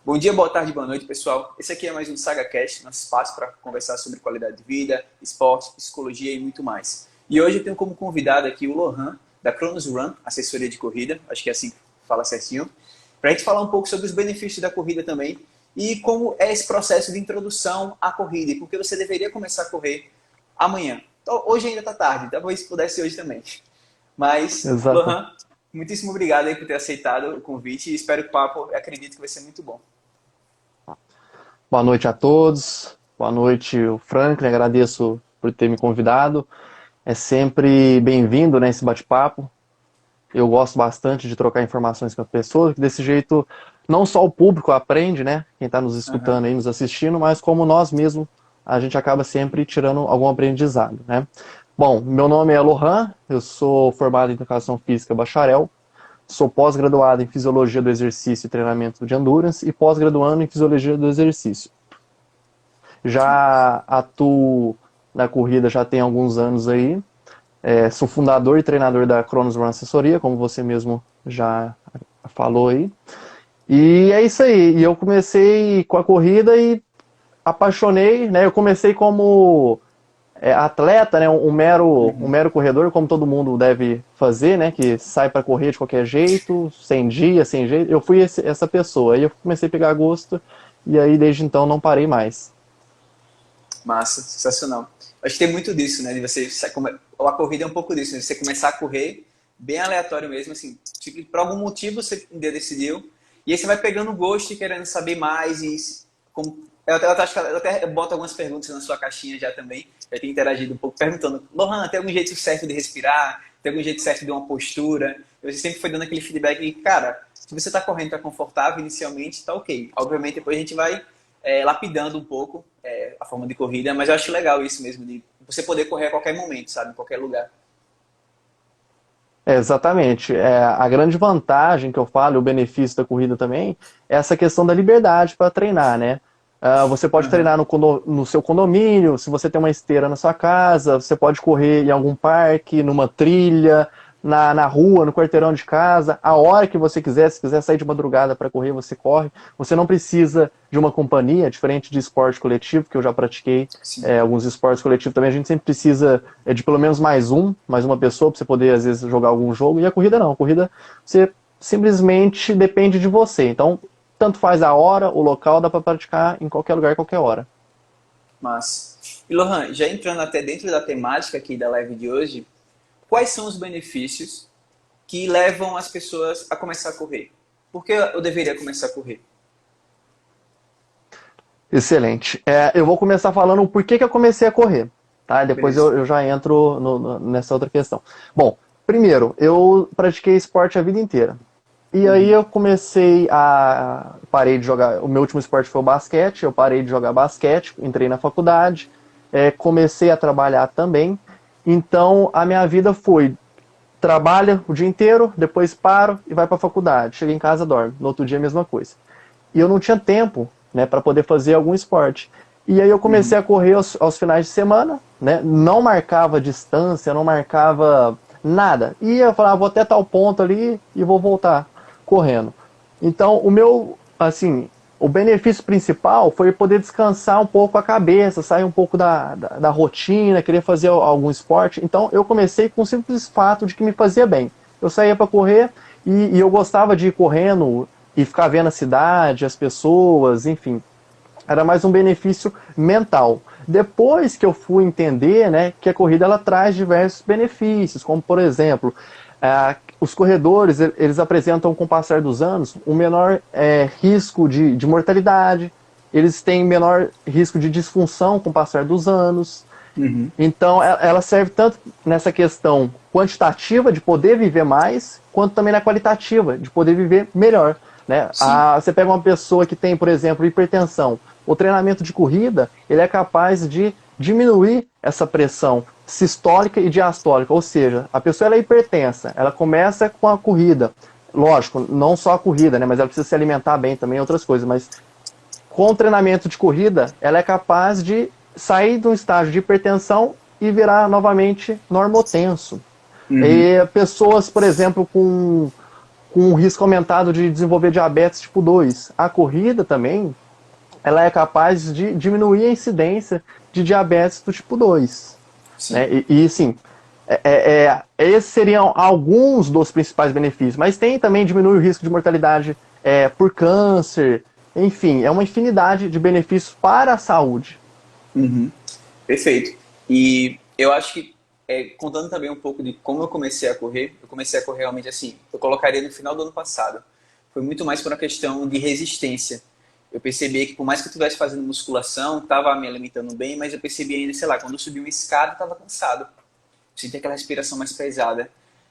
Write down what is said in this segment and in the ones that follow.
Bom dia, boa tarde, boa noite, pessoal. Esse aqui é mais um SagaCast, nosso espaço para conversar sobre qualidade de vida, esporte, psicologia e muito mais. E hoje eu tenho como convidado aqui o Lohan, da Cronos Run, assessoria de corrida, acho que é assim que fala certinho, para a gente falar um pouco sobre os benefícios da corrida também e como é esse processo de introdução à corrida e por que você deveria começar a correr amanhã. Então, hoje ainda está tarde, talvez pudesse hoje também. Mas, Exato. Lohan, muitíssimo obrigado aí por ter aceitado o convite e espero que o papo, acredito que vai ser muito bom. Boa noite a todos. Boa noite, o Franklin. Agradeço por ter me convidado. É sempre bem-vindo, né, esse bate-papo. Eu gosto bastante de trocar informações com as pessoas, que desse jeito não só o público aprende, né, quem está nos Aham. escutando aí, nos assistindo, mas como nós mesmos, a gente acaba sempre tirando algum aprendizado, né. Bom, meu nome é Lohan, eu sou formado em Educação Física Bacharel, sou pós-graduado em Fisiologia do Exercício e Treinamento de Endurance e pós-graduando em Fisiologia do Exercício. Já atuo na corrida já tem alguns anos aí. Sou fundador e treinador da Cronos Run Assessoria, como você mesmo já falou aí. E é isso aí. E eu comecei com a corrida e apaixonei, né? Eu comecei como atleta, né? Um Uhum. mero corredor, como todo mundo deve fazer, né? Que sai para correr de qualquer jeito, sem dia, sem jeito. Eu fui essa pessoa. Aí eu comecei a pegar gosto e aí desde então não parei mais. Massa, sensacional. Acho que tem muito disso, né? De você, a corrida é um pouco disso, né? Você começar a correr bem aleatório mesmo, assim, tipo, por algum motivo você um dia decidiu, e aí você vai pegando gosto e querendo saber mais, e como, acho que eu até boto algumas perguntas na sua caixinha já também, já tenho interagido um pouco, perguntando, Lohan, tem algum jeito certo de respirar? Tem algum jeito certo de uma postura? E você sempre foi dando aquele feedback e, cara, se você está correndo, está confortável inicialmente, tá ok. Obviamente depois a gente vai lapidando um pouco a forma de corrida, mas eu acho legal isso mesmo, de você poder correr a qualquer momento, sabe? Em qualquer lugar. Exatamente. A grande vantagem que eu falo, o benefício da corrida também, é essa questão da liberdade para treinar, né? Você pode Aham. treinar no seu condomínio, se você tem uma esteira na sua casa, você pode correr em algum parque, numa trilha, na rua, no quarteirão de casa, a hora que você quiser, se quiser sair de madrugada para correr, você corre. Você não precisa de uma companhia, diferente de esporte coletivo, que eu já pratiquei Sim. alguns esportes coletivos também, a gente sempre precisa de pelo menos mais uma pessoa, para você poder, às vezes, jogar algum jogo. E a corrida não, a corrida você simplesmente depende de você. Então, tanto faz a hora, o local, dá para praticar em qualquer lugar, qualquer hora. Mas, e Lohan, já entrando até dentro da temática aqui da live de hoje, quais são os benefícios que levam as pessoas a começar a correr? Por que eu deveria começar a correr? Excelente. Eu vou começar falando o porquê que eu comecei a correr, tá? Depois Beleza. eu já entro nessa outra questão. Bom, primeiro, eu pratiquei esporte a vida inteira. E aí Uhum. eu comecei a... Parei de jogar... O meu último esporte foi o basquete, eu parei de jogar basquete, entrei na faculdade, comecei a trabalhar também. Então a minha vida foi... Trabalha o dia inteiro, depois paro e vai para a faculdade. Chega em casa, dorme. No outro dia a mesma coisa. E eu não tinha tempo, né, para poder fazer algum esporte. E aí eu comecei Uhum. a correr aos finais de semana, né? Não marcava distância, não marcava nada. Ia falar, vou até tal ponto ali e vou voltar correndo. Então, assim, o benefício principal foi poder descansar um pouco a cabeça, sair um pouco da rotina, querer fazer algum esporte. Então, eu comecei com o simples fato de que me fazia bem. Eu saía para correr e eu gostava de ir correndo e ficar vendo a cidade, as pessoas, enfim. Era mais um benefício mental. Depois que eu fui entender, né, que a corrida ela traz diversos benefícios, como por exemplo, os corredores eles apresentam com o passar dos anos um menor risco de mortalidade, eles têm menor risco de disfunção com o passar dos anos. Uhum. Então, ela serve tanto nessa questão quantitativa de poder viver mais, quanto também na qualitativa de poder viver melhor. Né? Sim. Você pega uma pessoa que tem, por exemplo, hipertensão. O treinamento de corrida ele é capaz de diminuir essa pressão sistólica e diastólica, ou seja, a pessoa ela é hipertensa, ela começa com a corrida, lógico, não só a corrida, né, mas ela precisa se alimentar bem também, outras coisas, mas com o treinamento de corrida, ela é capaz de sair de um estágio de hipertensão e virar novamente normotenso. Uhum. E pessoas, por exemplo, com um risco aumentado de desenvolver diabetes tipo 2. A corrida também, ela é capaz de diminuir a incidência de diabetes do tipo 2. Né? Sim, esses seriam alguns dos principais benefícios, mas tem também diminui o risco de mortalidade por câncer, enfim, é uma infinidade de benefícios para a saúde. Uhum. Perfeito. E eu acho que, contando também um pouco de como eu comecei a correr realmente assim, eu colocaria no final do ano passado. Foi muito mais por uma questão de resistência. Eu percebi que por mais que eu estivesse fazendo musculação, estava me alimentando bem, mas eu percebi ainda, sei lá, quando eu subi uma escada, eu estava cansado. Senti aquela respiração mais pesada.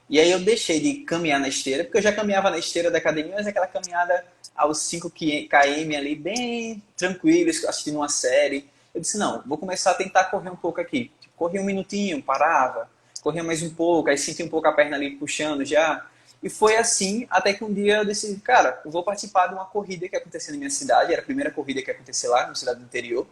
E aí eu deixei de caminhar na esteira, porque eu já caminhava na esteira da academia, mas aquela caminhada aos 5 km ali, bem tranquilo, assistindo uma série. Eu disse, não, vou começar a tentar correr um pouco aqui. Tipo, corria um minutinho, parava, corria mais um pouco, aí sentia um pouco a perna ali puxando já. E foi assim, até que um dia eu decidi, cara, eu vou participar de uma corrida que aconteceu na minha cidade, era a primeira corrida que ia acontecer lá, na cidade do interior.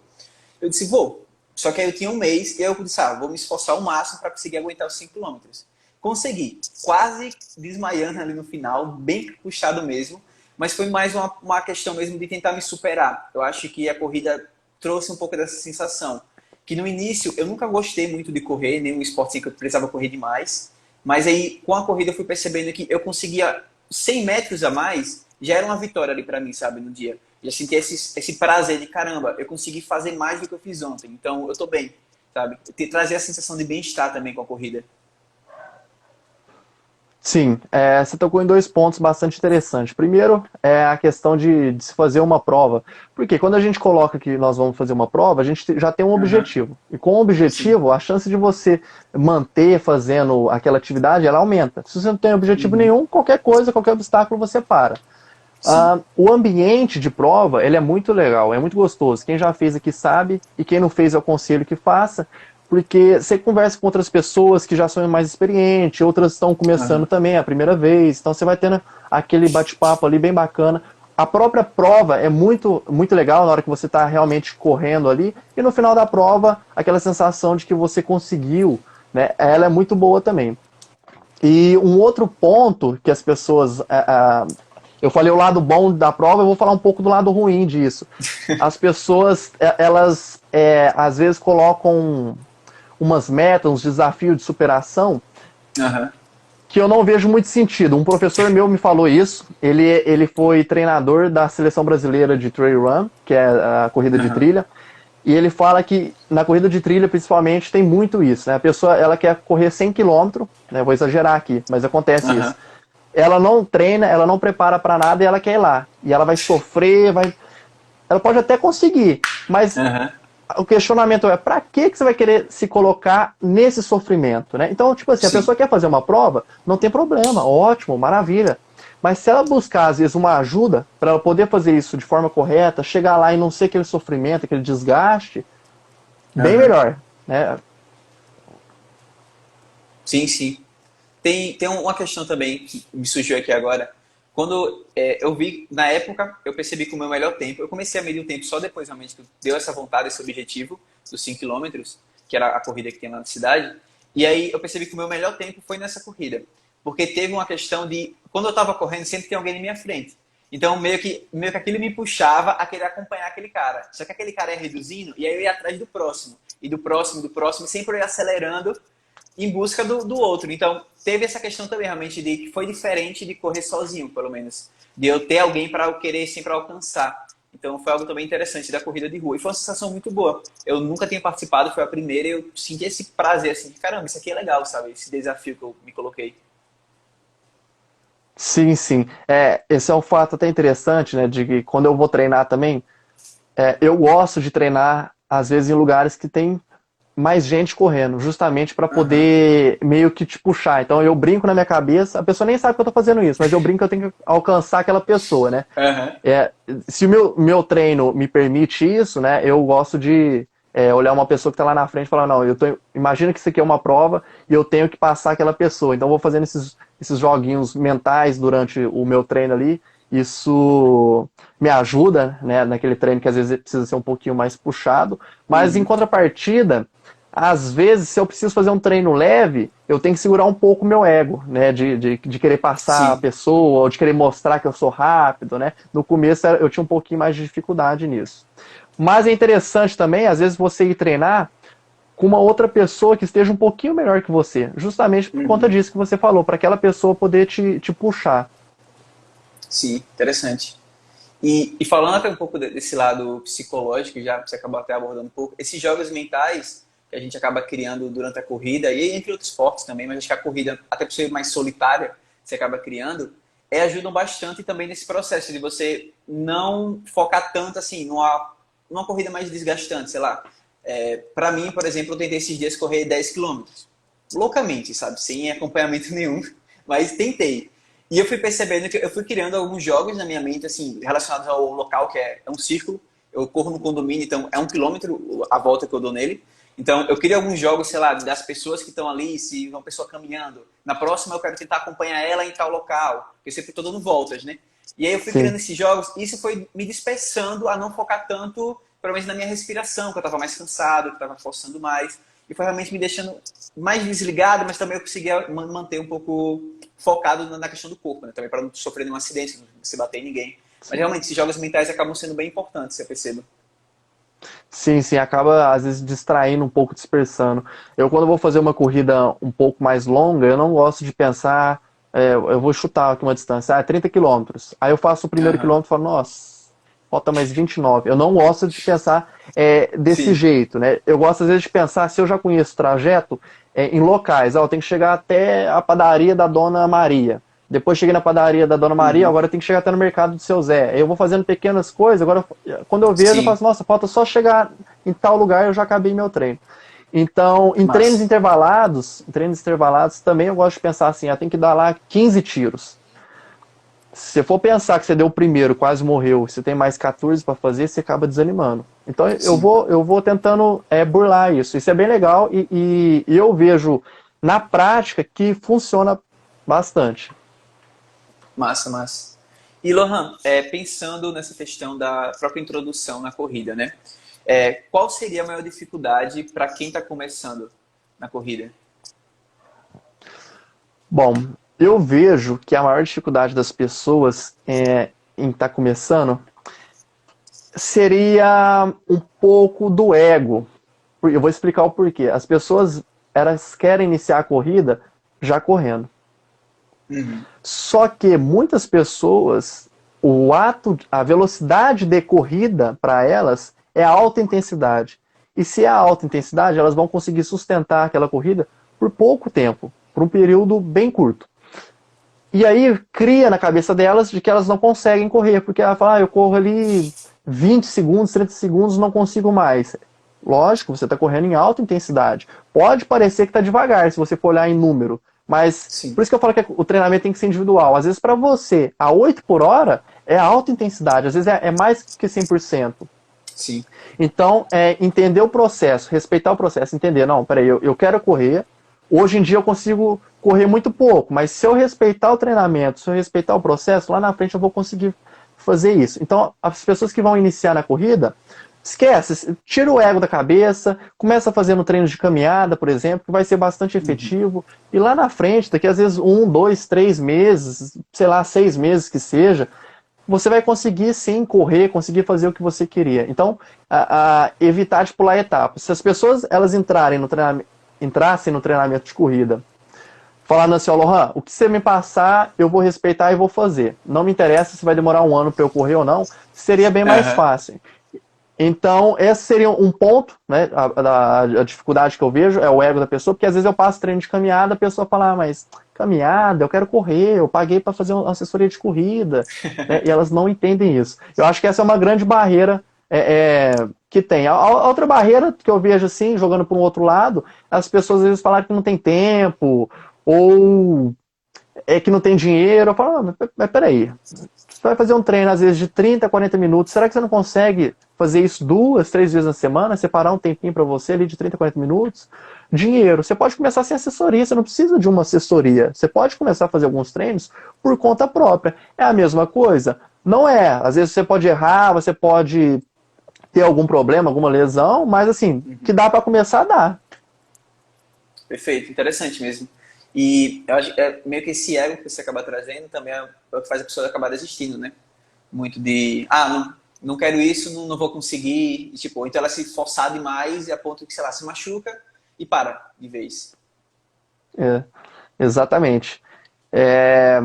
Eu disse, vou. Só que aí eu tinha um mês e eu disse, vou me esforçar ao máximo para conseguir aguentar os 5 quilômetros. Consegui, quase desmaiando ali no final, bem puxado mesmo, mas foi mais uma questão mesmo de tentar me superar. Eu acho que a corrida trouxe um pouco dessa sensação, que no início eu nunca gostei muito de correr, nenhum esporte que eu precisava correr demais, mas aí com a corrida eu fui percebendo que eu conseguia 100 metros a mais, já era uma vitória ali para mim, sabe, no dia. Já senti esse prazer de, caramba, eu consegui fazer mais do que eu fiz ontem, então eu tô bem, sabe? Trazer a sensação de bem-estar também com a corrida. Sim, você tocou em 2 pontos bastante interessantes. Primeiro, é a questão de se fazer uma prova. Porque quando a gente coloca que nós vamos fazer uma prova, a gente já tem um objetivo. E com o objetivo, a chance de você manter fazendo aquela atividade, ela aumenta. Se você não tem objetivo nenhum, qualquer coisa, qualquer obstáculo, você para. O ambiente de prova, ele é muito legal, é muito gostoso. Quem já fez aqui sabe, e quem não fez eu aconselho que faça, porque você conversa com outras pessoas que já são mais experientes, outras estão começando também a primeira vez, então você vai tendo aquele bate-papo ali bem bacana. A própria prova é muito, muito legal na hora que você está realmente correndo ali, e no final da prova, aquela sensação de que você conseguiu, né, ela é muito boa também. E um outro ponto que as pessoas... eu falei o lado bom da prova, eu vou falar um pouco do lado ruim disso. As pessoas, elas às vezes colocam umas metas, uns desafios de superação, que eu não vejo muito sentido. Um professor meu me falou isso, ele foi treinador da seleção brasileira de trail run, que é a corrida de trilha, e ele fala que na corrida de trilha, principalmente, tem muito isso, né? A pessoa, ela quer correr 100 km, né? Vou exagerar aqui, mas acontece isso. Ela não treina, ela não prepara para nada e ela quer ir lá. E ela vai sofrer, ela pode até conseguir, mas o questionamento é, para que você vai querer se colocar nesse sofrimento, né? Então, tipo assim, a pessoa quer fazer uma prova, não tem problema, ótimo, maravilha. Mas se ela buscar, às vezes, uma ajuda para ela poder fazer isso de forma correta, chegar lá e não ser aquele sofrimento, aquele desgaste, bem melhor, né? Sim, sim. Tem uma questão também que me surgiu aqui agora. Quando eu vi, na época, eu percebi que o meu melhor tempo, eu comecei a medir o tempo só depois realmente que deu essa vontade, esse objetivo dos 5 quilômetros, que era a corrida que tem lá na cidade. E aí eu percebi que o meu melhor tempo foi nessa corrida. Porque teve uma questão de, quando eu estava correndo, sempre tem alguém na minha frente. Então meio que aquilo me puxava a querer acompanhar aquele cara. Só que aquele cara ia reduzindo e aí eu ia atrás do próximo. E do próximo, e sempre eu ia acelerando em busca do outro. Então, teve essa questão também, realmente, de que foi diferente de correr sozinho, pelo menos. De eu ter alguém para eu querer sempre alcançar. Então, foi algo também interessante da corrida de rua. E foi uma sensação muito boa. Eu nunca tinha participado, foi a primeira, e eu senti esse prazer, assim, de caramba, isso aqui é legal, sabe? Esse desafio que eu me coloquei. Sim, sim. Esse é um fato até interessante, né? De que quando eu vou treinar também, eu gosto de treinar, às vezes, em lugares que tem mais gente correndo, justamente para poder meio que te puxar. Então eu brinco na minha cabeça, a pessoa nem sabe que eu tô fazendo isso, mas eu brinco que eu tenho que alcançar aquela pessoa, né? Se o meu treino me permite isso, né? Eu gosto de olhar uma pessoa que tá lá na frente e falar, não, imagina que isso aqui é uma prova e eu tenho que passar aquela pessoa. Então eu vou fazendo esses joguinhos mentais durante o meu treino ali. Isso me ajuda, né, naquele treino que às vezes precisa ser um pouquinho mais puxado, mas em contrapartida, às vezes, se eu preciso fazer um treino leve, eu tenho que segurar um pouco o meu ego, né? De querer passar a Sim. pessoa, ou de querer mostrar que eu sou rápido, né? No começo eu tinha um pouquinho mais de dificuldade nisso. Mas é interessante também, às vezes, você ir treinar com uma outra pessoa que esteja um pouquinho melhor que você. Justamente por conta Uhum. disso que você falou, para aquela pessoa poder te puxar. Sim, interessante. E falando até um pouco desse lado psicológico, já você acabou até abordando um pouco, esses jogos mentais que a gente acaba criando durante a corrida, e entre outros esportes também, mas acho que a corrida, até por ser mais solitária, você acaba criando, ajudam bastante também nesse processo de você não focar tanto assim numa corrida mais desgastante, sei lá. Para mim, por exemplo, eu tentei esses dias correr 10 quilômetros loucamente, sabe? Sem acompanhamento nenhum, mas tentei. E eu fui percebendo que eu fui criando alguns jogos na minha mente, assim, relacionados ao local, que é um círculo. Eu corro no condomínio, então é 1 quilômetro a volta que eu dou nele. Então eu queria alguns jogos, sei lá, das pessoas que estão ali, se uma pessoa caminhando. Na próxima eu quero tentar acompanhar ela em tal local, porque eu sempre estou dando voltas, né? E aí eu fui Sim. criando esses jogos, e isso foi me dispersando a não focar tanto, pelo menos na minha respiração, que eu estava mais cansado, que eu estava forçando mais. E foi realmente me deixando mais desligado, mas também eu conseguia manter um pouco focado na questão do corpo, né? Também para não sofrer nenhum acidente, não se bater em ninguém. Mas Sim. realmente, esses jogos mentais acabam sendo bem importantes, você perceba. Sim, sim, acaba às vezes distraindo um pouco, dispersando. Eu, quando vou fazer uma corrida um pouco mais longa, eu não gosto de pensar, eu vou chutar aqui uma distância, 30 quilômetros. Aí eu faço o primeiro Aham. quilômetro e falo, nossa, falta mais 29. Eu não gosto de pensar desse Sim. jeito, né? Eu gosto às vezes de pensar, se eu já conheço o trajeto, em locais. Eu tenho que chegar até a padaria da Dona Maria. Depois cheguei na padaria da Dona Maria, Uhum. agora tem que chegar até no mercado do Seu Zé. Aí eu vou fazendo pequenas coisas, agora quando eu vejo, eu falo Sim. assim, nossa, falta só chegar em tal lugar, eu já acabei meu treino. Então, Massa. em treinos intervalados também eu gosto de pensar assim, tem que dar lá 15 tiros. Se você for pensar que você deu o primeiro, quase morreu, você tem mais 14 para fazer, você acaba desanimando. Então Sim. eu vou tentando burlar isso. Isso é bem legal e eu vejo na prática que funciona bastante. Massa, massa. E Lohan, pensando nessa questão da própria introdução na corrida, né? Qual seria a maior dificuldade para quem está começando na corrida? Bom, eu vejo que a maior dificuldade das pessoas em estar começando seria um pouco do ego. Eu vou explicar o porquê. As pessoas elas querem iniciar a corrida já correndo. Uhum. Só que muitas pessoas, a velocidade de corrida para elas é a alta intensidade. E se é a alta intensidade, elas vão conseguir sustentar aquela corrida por pouco tempo, por um período bem curto. E aí cria na cabeça delas de que elas não conseguem correr, porque ela fala, eu corro ali 20 segundos, 30 segundos, não consigo mais. Lógico, você está correndo em alta intensidade. Pode parecer que está devagar, se você for olhar em número. Mas Sim. por isso que eu falo que o treinamento tem que ser individual. Às vezes, para você, a 8 por hora é alta intensidade, às vezes é mais que 100%. Sim. Então, entender o processo, respeitar o processo, entender, não, peraí, eu quero correr, hoje em dia eu consigo correr muito pouco, mas se eu respeitar o treinamento, se eu respeitar o processo, lá na frente eu vou conseguir fazer isso. Então, as pessoas que vão iniciar na corrida, esquece, tira o ego da cabeça, começa fazendo treino de caminhada, por exemplo, que vai ser bastante Uhum. efetivo, e lá na frente, daqui às vezes 1, 2, 3 meses, sei lá, 6 meses que seja, você vai conseguir sim correr, conseguir fazer o que você queria. Então, evitar de pular etapas. Se as pessoas elas entrassem no treinamento de corrida, falando assim, ó, Lohan, o que você me passar, eu vou respeitar e vou fazer. Não me interessa se vai demorar um ano para eu correr ou não, seria bem mais Aham. fácil. Então, esse seria um ponto, né? A dificuldade que eu vejo é o ego da pessoa, porque às vezes eu passo treino de caminhada, a pessoa fala, mas caminhada, eu quero correr, eu paguei para fazer uma assessoria de corrida, né? E elas não entendem isso. Eu acho que essa é uma grande barreira que tem. A outra barreira que eu vejo assim, jogando para um outro lado, as pessoas às vezes falam que não tem tempo, ou que não tem dinheiro. Eu falo, mas peraí, você vai fazer um treino às vezes de 30, 40 minutos, será que você não consegue fazer isso 2, 3 vezes na semana, separar um tempinho para você ali de 30, 40 minutos? Dinheiro, você pode começar sem assessoria, você não precisa de uma assessoria, você pode começar a fazer alguns treinos por conta própria. É a mesma coisa? Não é, às vezes você pode errar, você pode ter algum problema, alguma lesão, mas assim, que Uhum. dá para começar, dá. Perfeito, interessante mesmo. E eu acho que é meio que esse ego que você acaba trazendo também é o que faz a pessoa acabar desistindo, né? Muito de, não quero isso, não vou conseguir. E, tipo, então ela se forçar demais e a ponto que, sei lá, se machuca e para de vez. É, exatamente. É,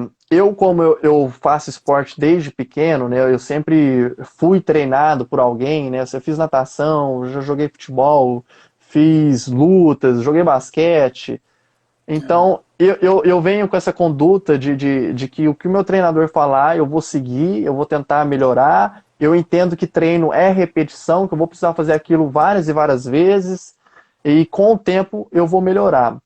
como eu faço esporte desde pequeno, né? Eu sempre fui treinado por alguém, né? Eu fiz natação, já joguei futebol, fiz lutas, joguei basquete. Aham. Então, eu venho com essa conduta de que o que o meu treinador falar, eu vou seguir, eu vou tentar melhorar. Eu entendo que treino é repetição, que eu vou precisar fazer aquilo várias e várias vezes, e com o tempo eu vou melhorar.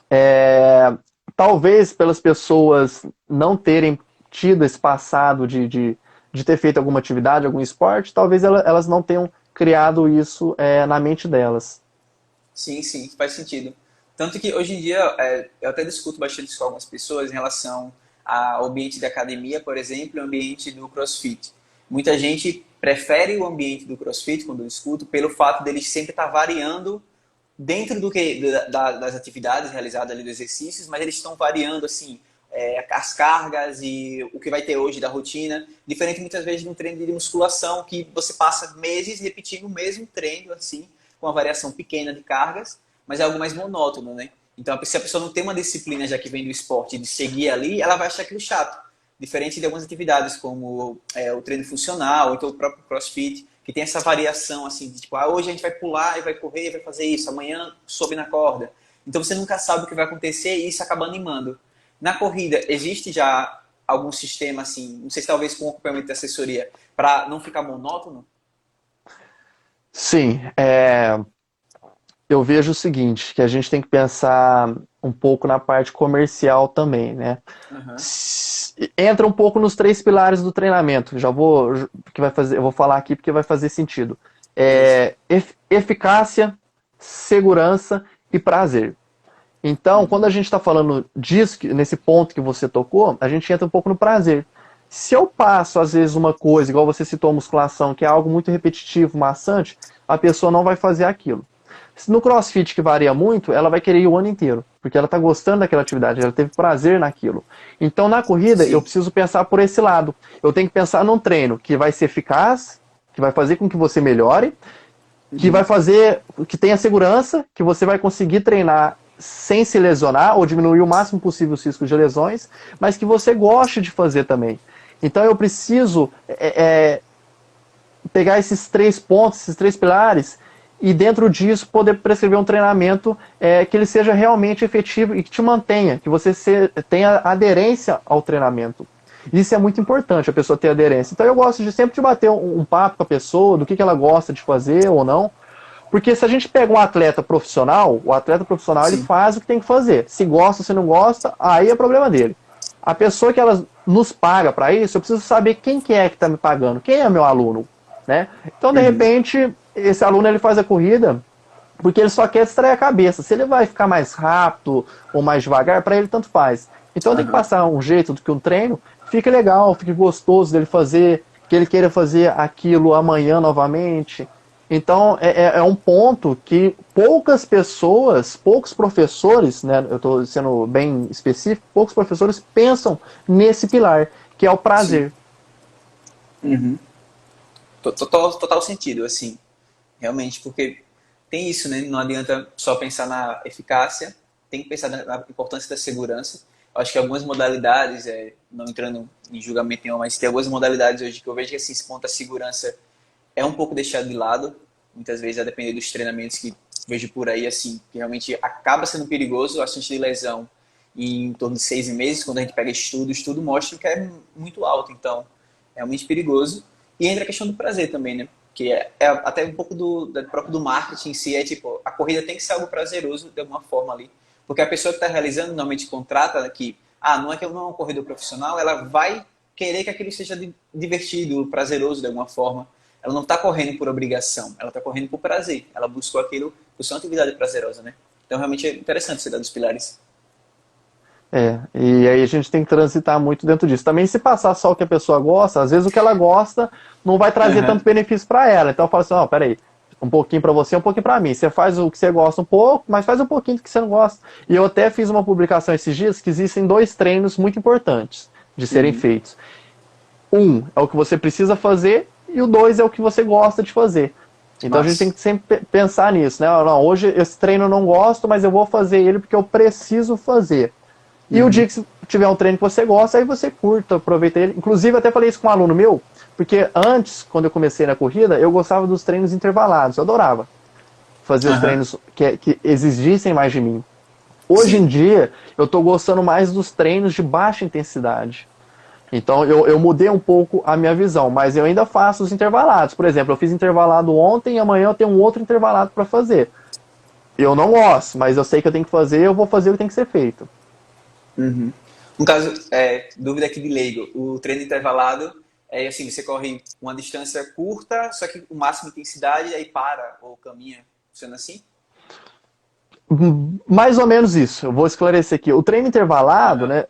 É, talvez pelas pessoas não terem tido esse passado de ter feito alguma atividade, algum esporte, talvez elas não tenham criado isso na mente delas. Sim, sim, faz sentido. Tanto que hoje em dia eu até discuto bastante isso com algumas pessoas em relação ao ambiente da academia, por exemplo, e o ambiente do CrossFit. Muita gente prefere o ambiente do CrossFit, quando eu discuto, pelo fato dele sempre estar variando dentro das atividades realizadas ali, dos exercícios, mas eles estão variando assim as cargas e o que vai ter hoje da rotina, diferente muitas vezes de um treino de musculação que você passa meses repetindo o mesmo treino assim, com uma variação pequena de cargas, mas é algo mais monótono, né? Então, se a pessoa não tem uma disciplina já que vem do esporte de seguir ali, ela vai achar aquilo chato. Diferente de algumas atividades como o treino funcional, ou então o próprio CrossFit, que tem essa variação assim, de tipo, hoje a gente vai pular e vai correr, vai fazer isso, amanhã sobe na corda. Então você nunca sabe o que vai acontecer e isso acaba animando. Na corrida, existe já algum sistema assim, não sei se talvez com acompanhamento de assessoria, para não ficar monótono? Sim, eu vejo o seguinte, que a gente tem que pensar um pouco na parte comercial também, né? Uhum. Entra um pouco nos três pilares do treinamento. Já vou, que vai fazer, eu vou falar aqui porque vai fazer sentido. Beleza. Eficácia, segurança e prazer. Então, quando a Uhum. gente está falando disso, nesse ponto que você tocou, a gente entra um pouco no prazer. Se eu passo, às vezes, uma coisa, igual você citou a musculação, que é algo muito repetitivo, maçante, a pessoa não vai fazer aquilo. No CrossFit, que varia muito, ela vai querer ir o ano inteiro, porque ela está gostando daquela atividade, ela teve prazer naquilo. Então, na corrida, eu Sim. preciso pensar por esse lado. Eu tenho que pensar num treino que vai ser eficaz, que vai fazer com que você melhore, que vai Uhum. fazer que tenha segurança, que você vai conseguir treinar sem se lesionar ou diminuir o máximo possível os riscos de lesões, mas que você goste de fazer também. Então eu preciso pegar esses três pontos, esses três pilares, e dentro disso poder prescrever um treinamento que ele seja realmente efetivo e que te mantenha, que você tenha aderência ao treinamento. Isso é muito importante, a pessoa ter aderência. Então eu gosto de sempre de bater um papo com a pessoa, do que ela gosta de fazer ou não. Porque se a gente pega um atleta profissional, o atleta profissional ele Sim. faz o que tem que fazer. Se gosta, se não gosta, aí é problema dele. A pessoa que ela nos paga para isso, eu preciso saber quem que é que está me pagando, quem é meu aluno, né? Então, de Uhum. repente, esse aluno ele faz a corrida porque ele só quer distrair a cabeça. Se ele vai ficar mais rápido ou mais devagar, para ele tanto faz. Então tem que Aham. passar um jeito do que um treino fique legal, fique gostoso dele fazer, que ele queira fazer aquilo amanhã novamente. Então é um ponto que poucas pessoas, poucos professores, né, eu estou sendo bem específico, poucos professores pensam nesse pilar, que é o Sim. prazer. Uhum. Total sentido, assim. Realmente, porque tem isso, né? Não adianta só pensar na eficácia, tem que pensar na importância da segurança. Eu acho que algumas modalidades, não entrando em julgamento nenhum, mas tem algumas modalidades hoje que eu vejo que assim, esse ponto da segurança é um pouco deixado de lado. Muitas vezes, a depender dos treinamentos que vejo por aí, assim, que realmente acaba sendo perigoso, a chance de lesão em torno de 6 meses, quando a gente pega estudo mostra que é muito alto. Então, é realmente perigoso. E entra a questão do prazer também, né? Que é até um pouco próprio do marketing em si, é tipo, a corrida tem que ser algo prazeroso de alguma forma ali. Porque a pessoa que está realizando, normalmente contrata que, não é que eu não é um corredor profissional, ela vai querer que aquilo seja divertido, prazeroso de alguma forma. Ela não está correndo por obrigação, ela está correndo por prazer. Ela buscou aquilo por ser uma atividade prazerosa, né? Então, realmente é interessante ser dado dos pilares. E aí a gente tem que transitar muito dentro disso. Também se passar só o que a pessoa gosta, às vezes o que ela gosta não vai trazer tanto Uhum. benefício para ela. Então eu falo assim, ó, peraí, Um pouquinho para você, um pouquinho para mim. Você faz o que você gosta um pouco, mas faz um pouquinho do que você não gosta. E eu até fiz uma publicação esses dias que existem 2 treinos muito importantes de serem Uhum. feitos. Um é o que você precisa fazer e o 2 é o que você gosta de fazer. Então a gente tem Massa. que sempre pensar nisso, né? Não, hoje esse treino eu não gosto, mas eu vou fazer ele porque eu preciso fazer. E o dia Uhum. que tiver um treino que você gosta, aí você curta, aproveita ele. Inclusive, eu até falei isso com um aluno meu, porque antes, quando eu comecei na corrida, eu gostava dos treinos intervalados, eu adorava fazer os Aham. treinos que exigissem mais de mim. Hoje em Sim. dia, eu estou gostando mais dos treinos de baixa intensidade. Então, eu mudei um pouco a minha visão, mas eu ainda faço os intervalados. Por exemplo, eu fiz intervalado ontem e amanhã eu tenho um outro intervalado para fazer. Eu não gosto, mas eu sei que eu tenho que fazer, eu vou fazer o que tem que ser feito. Uhum. No caso, dúvida aqui de leigo, o treino intervalado é assim, você corre uma distância curta, só que o máximo de intensidade, aí para ou caminha, funciona assim? Mais ou menos isso. Eu vou esclarecer aqui. O treino intervalado, Aham. né,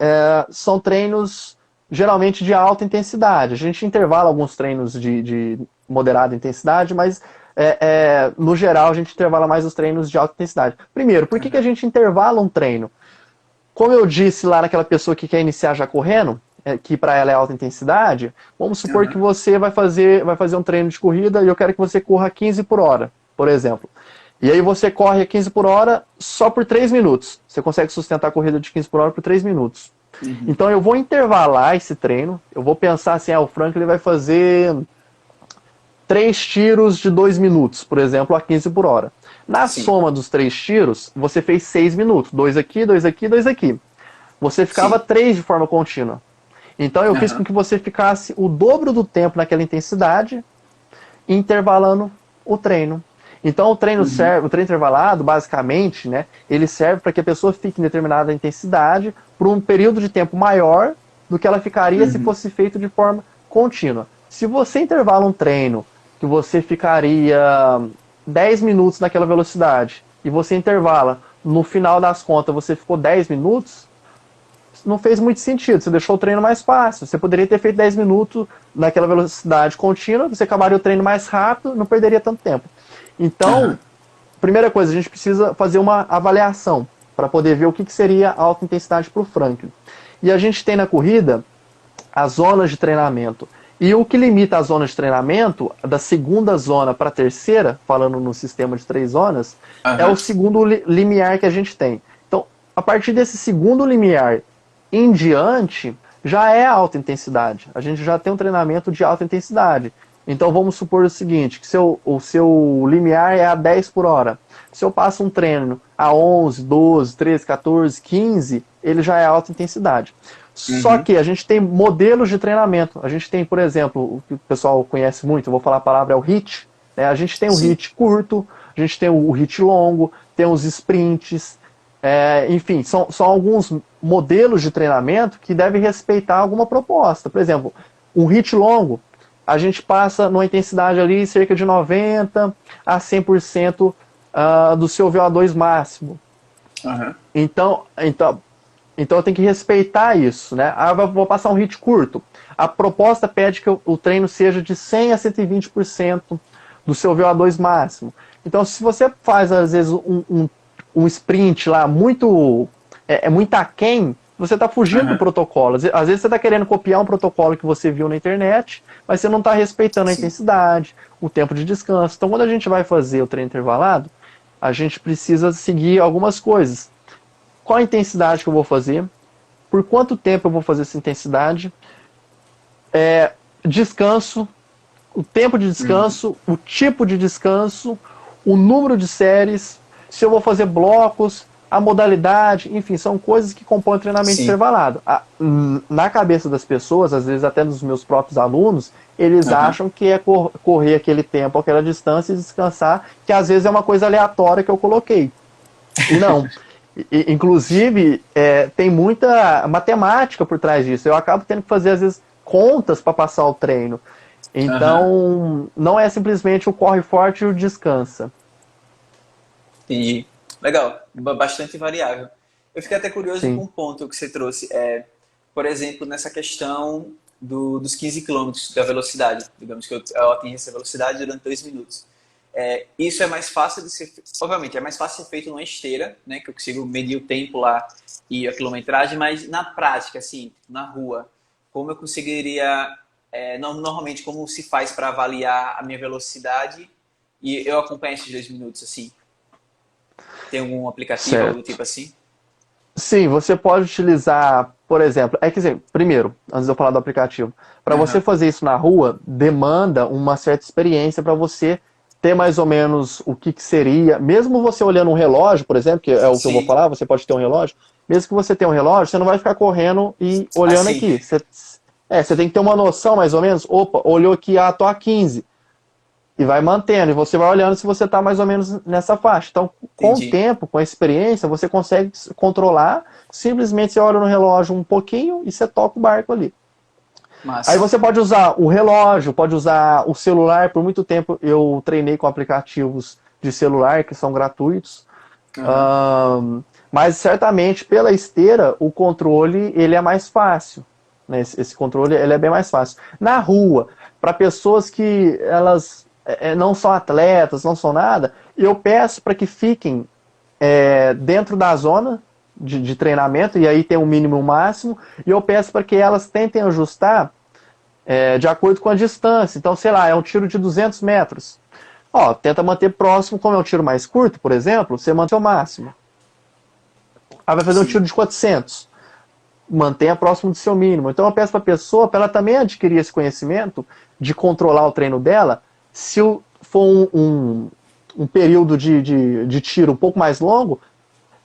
são treinos geralmente de alta intensidade. A gente intervala alguns treinos de moderada intensidade, mas no geral a gente intervala mais os treinos de alta intensidade. Primeiro, por que a Aham. gente intervala um treino? Como eu disse lá naquela pessoa que quer iniciar já correndo, que para ela é alta intensidade, vamos supor que Aham. você vai fazer um treino de corrida e eu quero que você corra 15 por hora, por exemplo. E aí você corre a 15 por hora só por 3 minutos. Você consegue sustentar a corrida de 15 por hora por 3 minutos. Uhum. Então eu vou intervalar esse treino, eu vou pensar assim, o Frank ele vai fazer 3 tiros de 2 minutos, por exemplo, a 15 por hora. Na Sim. soma dos 3 tiros, você fez 6 minutos. 2 aqui, 2 aqui, 2 aqui. Você ficava Sim. 3 de forma contínua. Então eu fiz com Aham. que você ficasse o dobro do tempo naquela intensidade, intervalando o treino. Então Uhum. o treino intervalado, basicamente, né, ele serve para que a pessoa fique em determinada intensidade por um período de tempo maior do que ela ficaria se Uhum. fosse feito de forma contínua. Se você intervala um treino que você ficaria 10 minutos naquela velocidade e você intervala, no final das contas você ficou 10 minutos, não fez muito sentido. Você deixou o treino mais fácil. Você poderia ter feito 10 minutos naquela velocidade contínua, você acabaria o treino mais rápido, não perderia tanto tempo. Então, Aham. primeira coisa, a gente precisa fazer uma avaliação para poder ver o que seria alta intensidade para o Franklin. E a gente tem na corrida as zonas de treinamento. E o que limita as zonas de treinamento, da segunda zona para a terceira, falando no sistema de 3 zonas, é o Aham. segundo limiar que a gente tem. Então, a partir desse segundo limiar em diante, já é alta intensidade. A gente já tem um treinamento de alta intensidade. Então vamos supor o seguinte, que o seu limiar é a 10 por hora. Se eu passo um treino a 11, 12, 13, 14, 15, ele já é alta intensidade. Só Uhum. que a gente tem modelos de treinamento. A gente tem, por exemplo, o que o pessoal conhece muito, eu vou falar a palavra, é o HIIT. Né? A gente tem o Sim. HIIT curto, a gente tem o HIIT longo, tem os sprints, enfim, são alguns modelos de treinamento que devem respeitar alguma proposta. Por exemplo, um HIIT longo, a gente passa numa intensidade ali cerca de 90 a 100% do seu VO2 máximo. Aham. Então eu tenho que respeitar isso, né? Eu vou passar um HIIT curto. A proposta pede que o treino seja de 100 a 120% do seu VO2 máximo. Então, se você faz, às vezes, um sprint lá muito aquém, você está fugindo do Aham. protocolo. Às vezes você está querendo copiar um protocolo que você viu na internet, mas você não está respeitando a Sim. intensidade, o tempo de descanso. Então, quando a gente vai fazer o treino intervalado, a gente precisa seguir algumas coisas. Qual a intensidade que eu vou fazer? Por quanto tempo eu vou fazer essa intensidade? Descanso, o tempo de Uhum. descanso, o tipo de descanso, o número de séries, se eu vou fazer blocos, a modalidade, enfim, são coisas que compõem o treinamento Sim. intervalado. Na cabeça das pessoas, às vezes até dos meus próprios alunos, eles Aham. acham que é correr aquele tempo, aquela distância e descansar, que às vezes é uma coisa aleatória que eu coloquei. E não. Inclusive, tem muita matemática por trás disso. Eu acabo tendo que fazer, às vezes, contas para passar o treino. Aham. Então, não é simplesmente o corre forte e o descansa. Entendi. Legal. Bastante variável. Eu fiquei até curioso com Sim. um ponto que você trouxe. Por exemplo, nessa questão dos 15 quilômetros da velocidade. Digamos que eu atingi essa velocidade durante 2 minutos. Isso é mais fácil de ser, obviamente, é mais fácil de ser feito numa esteira, né, que eu consigo medir o tempo lá e a quilometragem, mas na prática, assim, na rua, como eu conseguiria, normalmente, como se faz para avaliar a minha velocidade e eu acompanho esses 2 minutos, assim? Tem algum aplicativo, algo do Certo. tipo assim? Sim, você pode utilizar, por exemplo, é que assim, primeiro, antes de eu falar do aplicativo, para você Aham. fazer isso na rua, demanda uma certa experiência para você ter mais ou menos o que seria, mesmo você olhando um relógio, por exemplo, que é o que eu vou Sim, falar, você pode ter um relógio, mesmo que você tenha um relógio, você não vai ficar correndo e olhando assim, aqui. Você tem que ter uma noção mais ou menos, opa, olhou aqui, tô a 15. E vai mantendo, e você vai olhando se você está mais ou menos nessa faixa. Então, com o entendi. tempo, com a experiência, você consegue controlar. Simplesmente você olha no relógio um pouquinho e você toca o barco ali. Aí Massa. você pode usar o relógio, pode usar o celular. Por muito tempo eu treinei com aplicativos de celular que são gratuitos. Aham. Mas certamente pela esteira o controle ele é mais fácil. Né? Esse controle ele é bem mais fácil. Na rua, para pessoas que elas não são atletas, não são nada, eu peço para que fiquem dentro da zona de treinamento, e aí tem um mínimo e um máximo, e eu peço para que elas tentem ajustar de acordo com a distância. Então, sei lá, é um tiro de 200 metros. Ó, tenta manter próximo, como é um tiro mais curto, por exemplo, você mantém o máximo. Aí vai fazer um tiro Sim. de 400. Mantenha próximo do seu mínimo. Então eu peço para a pessoa, para ela também adquirir esse conhecimento de controlar o treino dela, se for um período de tiro um pouco mais longo,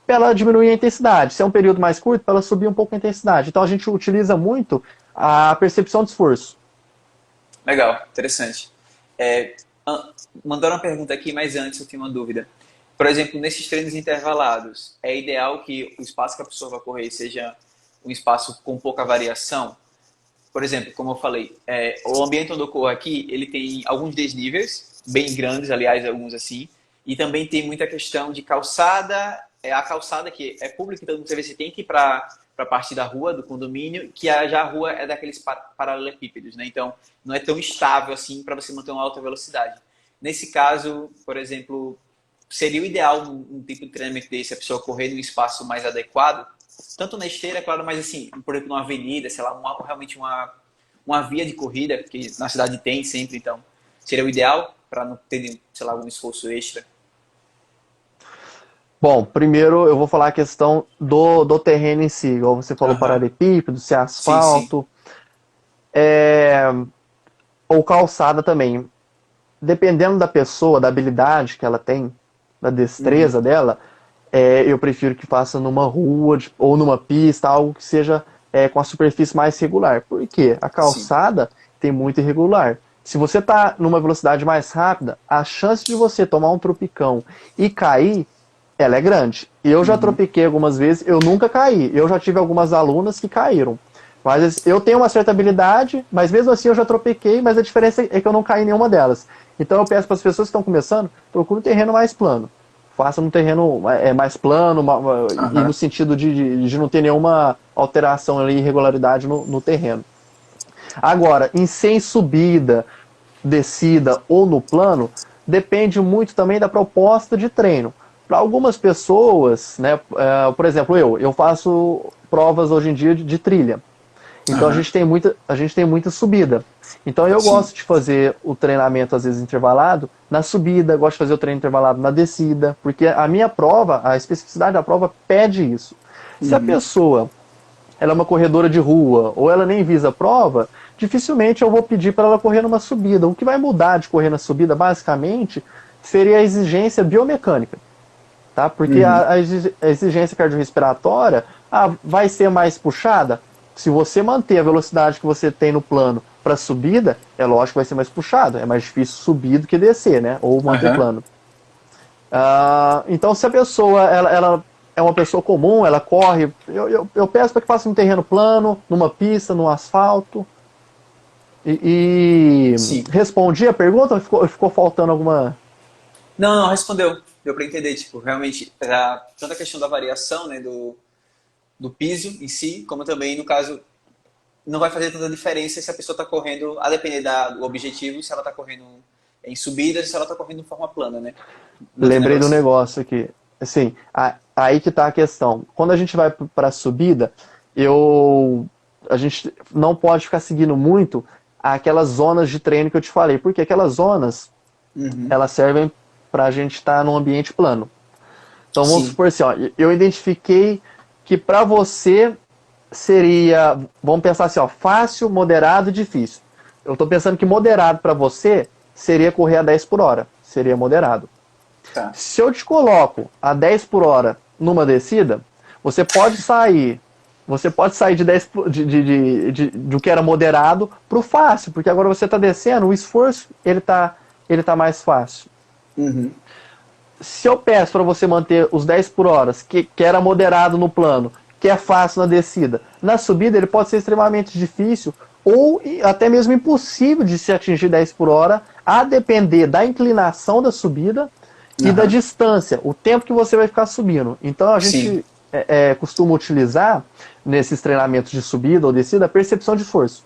para ela diminuir a intensidade. Se é um período mais curto, para ela subir um pouco a intensidade. Então a gente utiliza muito a percepção de esforço. Legal, interessante. É, mandaram uma pergunta aqui, mas antes eu tenho uma dúvida. Por exemplo, nesses treinos intervalados, é ideal que o espaço que a pessoa vai correr seja um espaço com pouca variação? Por exemplo, como eu falei, o ambiente onde eu corro aqui, ele tem alguns desníveis, bem grandes, aliás, alguns assim, e também tem muita questão de calçada, a calçada que é pública, então muitas vezes você tem que ir para a parte da rua, do condomínio, que já a rua é daqueles paralelepípedos, né? Então, não é tão estável assim para você manter uma alta velocidade. Nesse caso, por exemplo, seria o ideal um tipo de treinamento desse, a pessoa correr num espaço mais adequado, tanto na esteira, é claro, mas assim, por exemplo, numa avenida, sei lá, realmente uma via de corrida, que na cidade tem sempre, então seria o ideal para não ter, sei lá, algum esforço extra. Bom, primeiro eu vou falar a questão do terreno em si. Igual você falou, Aham. paralelepípedo, se é Sim, sim. asfalto, ou calçada também. Dependendo da pessoa, da habilidade que ela tem, da Uhum. destreza dela, eu prefiro que faça numa rua ou numa pista, algo que seja com a superfície mais regular. Por quê? A Sim. calçada tem muito irregular. Se você está numa velocidade mais rápida, a chance de você tomar um tropicão e cair, ela é grande. Eu já Uhum. tropiquei algumas vezes, eu nunca caí. Eu já tive algumas alunas que caíram. Mas eu tenho uma certa habilidade, mas mesmo assim eu já tropequei, mas a diferença é que eu não caí em nenhuma delas. Então eu peço para as pessoas que estão começando, procure um terreno mais plano. Faça um terreno mais plano e no Aham. sentido de não ter nenhuma alteração ali, irregularidade no terreno. Agora, em sem subida, descida ou no plano, depende muito também da proposta de treino. Para algumas pessoas, né, por exemplo, eu faço provas hoje em dia de trilha. Então Aham. a gente tem muita subida. Então eu Sim. gosto de fazer o treinamento às vezes intervalado na subida, gosto de fazer o treino intervalado na descida, porque a minha prova, a especificidade da prova pede isso. Se a Uhum. pessoa ela é uma corredora de rua ou ela nem visa a prova, dificilmente eu vou pedir para ela correr numa subida. O que vai mudar de correr na subida, basicamente, seria a exigência biomecânica, tá? Porque Uhum. a exigência cardiorrespiratória vai ser mais puxada. Se você manter a velocidade que você tem no plano para subida, é lógico que vai ser mais puxado. É mais difícil subir do que descer, né? Ou manter Aham. plano. Então, se a pessoa ela é uma pessoa comum, ela corre, eu peço para que faça um terreno plano, numa pista, no asfalto. E Sim. respondi a pergunta ou ficou faltando alguma. Não, não, respondeu. Deu para entender, tipo, realmente, tanto a questão da variação, né, do piso em si, como também, no caso, não vai fazer tanta diferença se a pessoa está correndo, a depender do objetivo, se ela está correndo Em subidas, se ela está correndo de forma plana, né? No outro Lembrei do negócio. negócio aqui. Assim, aí que tá a questão. Quando a gente vai para a subida, a gente não pode ficar seguindo muito aquelas zonas de treino que eu te falei, porque aquelas zonas, Uhum. elas servem para a gente estar num ambiente plano. Então vamos Sim. supor assim, ó, eu identifiquei que para você seria, vamos pensar assim, ó, fácil, moderado e difícil. Eu estou pensando que moderado para você seria correr a 10 por hora, seria moderado. Tá. Se eu te coloco a 10 por hora numa descida, você pode sair, você pode sair de 10 do que era moderado para o fácil, porque agora você está descendo, o esforço ele tá mais fácil. Uhum. Se eu peço para você manter os 10 por hora, que era moderado no plano, que é fácil na descida, na subida ele pode ser extremamente difícil ou até mesmo impossível de se atingir 10 por hora, a depender da inclinação da subida e da Aham. distância, o tempo que você vai ficar subindo. Então a Sim. gente costuma utilizar nesses treinamentos de subida ou descida a percepção de esforço.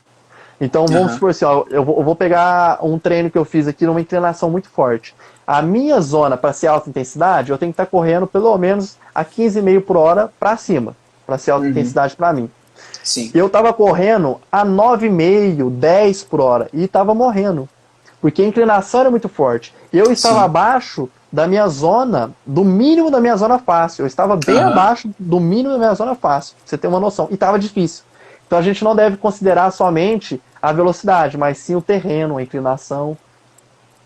Então vamos Aham. supor assim, ó, eu vou pegar um treino que eu fiz aqui numa inclinação muito forte. A minha zona para ser alta intensidade, eu tenho que estar correndo pelo menos a 15,5 por hora para cima, para ser alta Uhum. intensidade para mim. Sim. Eu estava correndo a 9,5, 10 por hora e estava morrendo, porque a inclinação era muito forte. Eu estava Sim. abaixo da minha zona, do mínimo da minha zona fácil. Eu estava bem Aham. abaixo do mínimo da minha zona fácil, pra você ter uma noção. E estava difícil. Então a gente não deve considerar somente a velocidade, mas sim o terreno, a inclinação.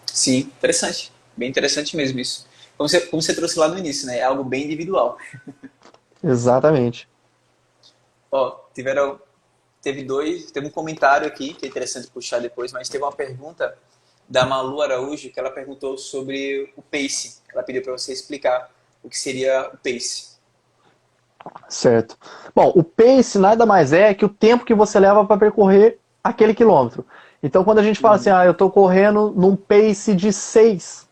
Sim. Interessante. Bem interessante mesmo isso. Como você trouxe lá no início, né? É algo bem individual. Exatamente. Ó, teve um comentário aqui que é interessante puxar depois, mas teve uma pergunta da Malu Araújo que ela perguntou sobre o pace. Ela pediu para você explicar o que seria o pace. Certo. Bom, o pace nada mais é que o tempo que você leva para percorrer aquele quilômetro. Então, quando a gente fala assim, Uhum. eu estou correndo num pace de 6,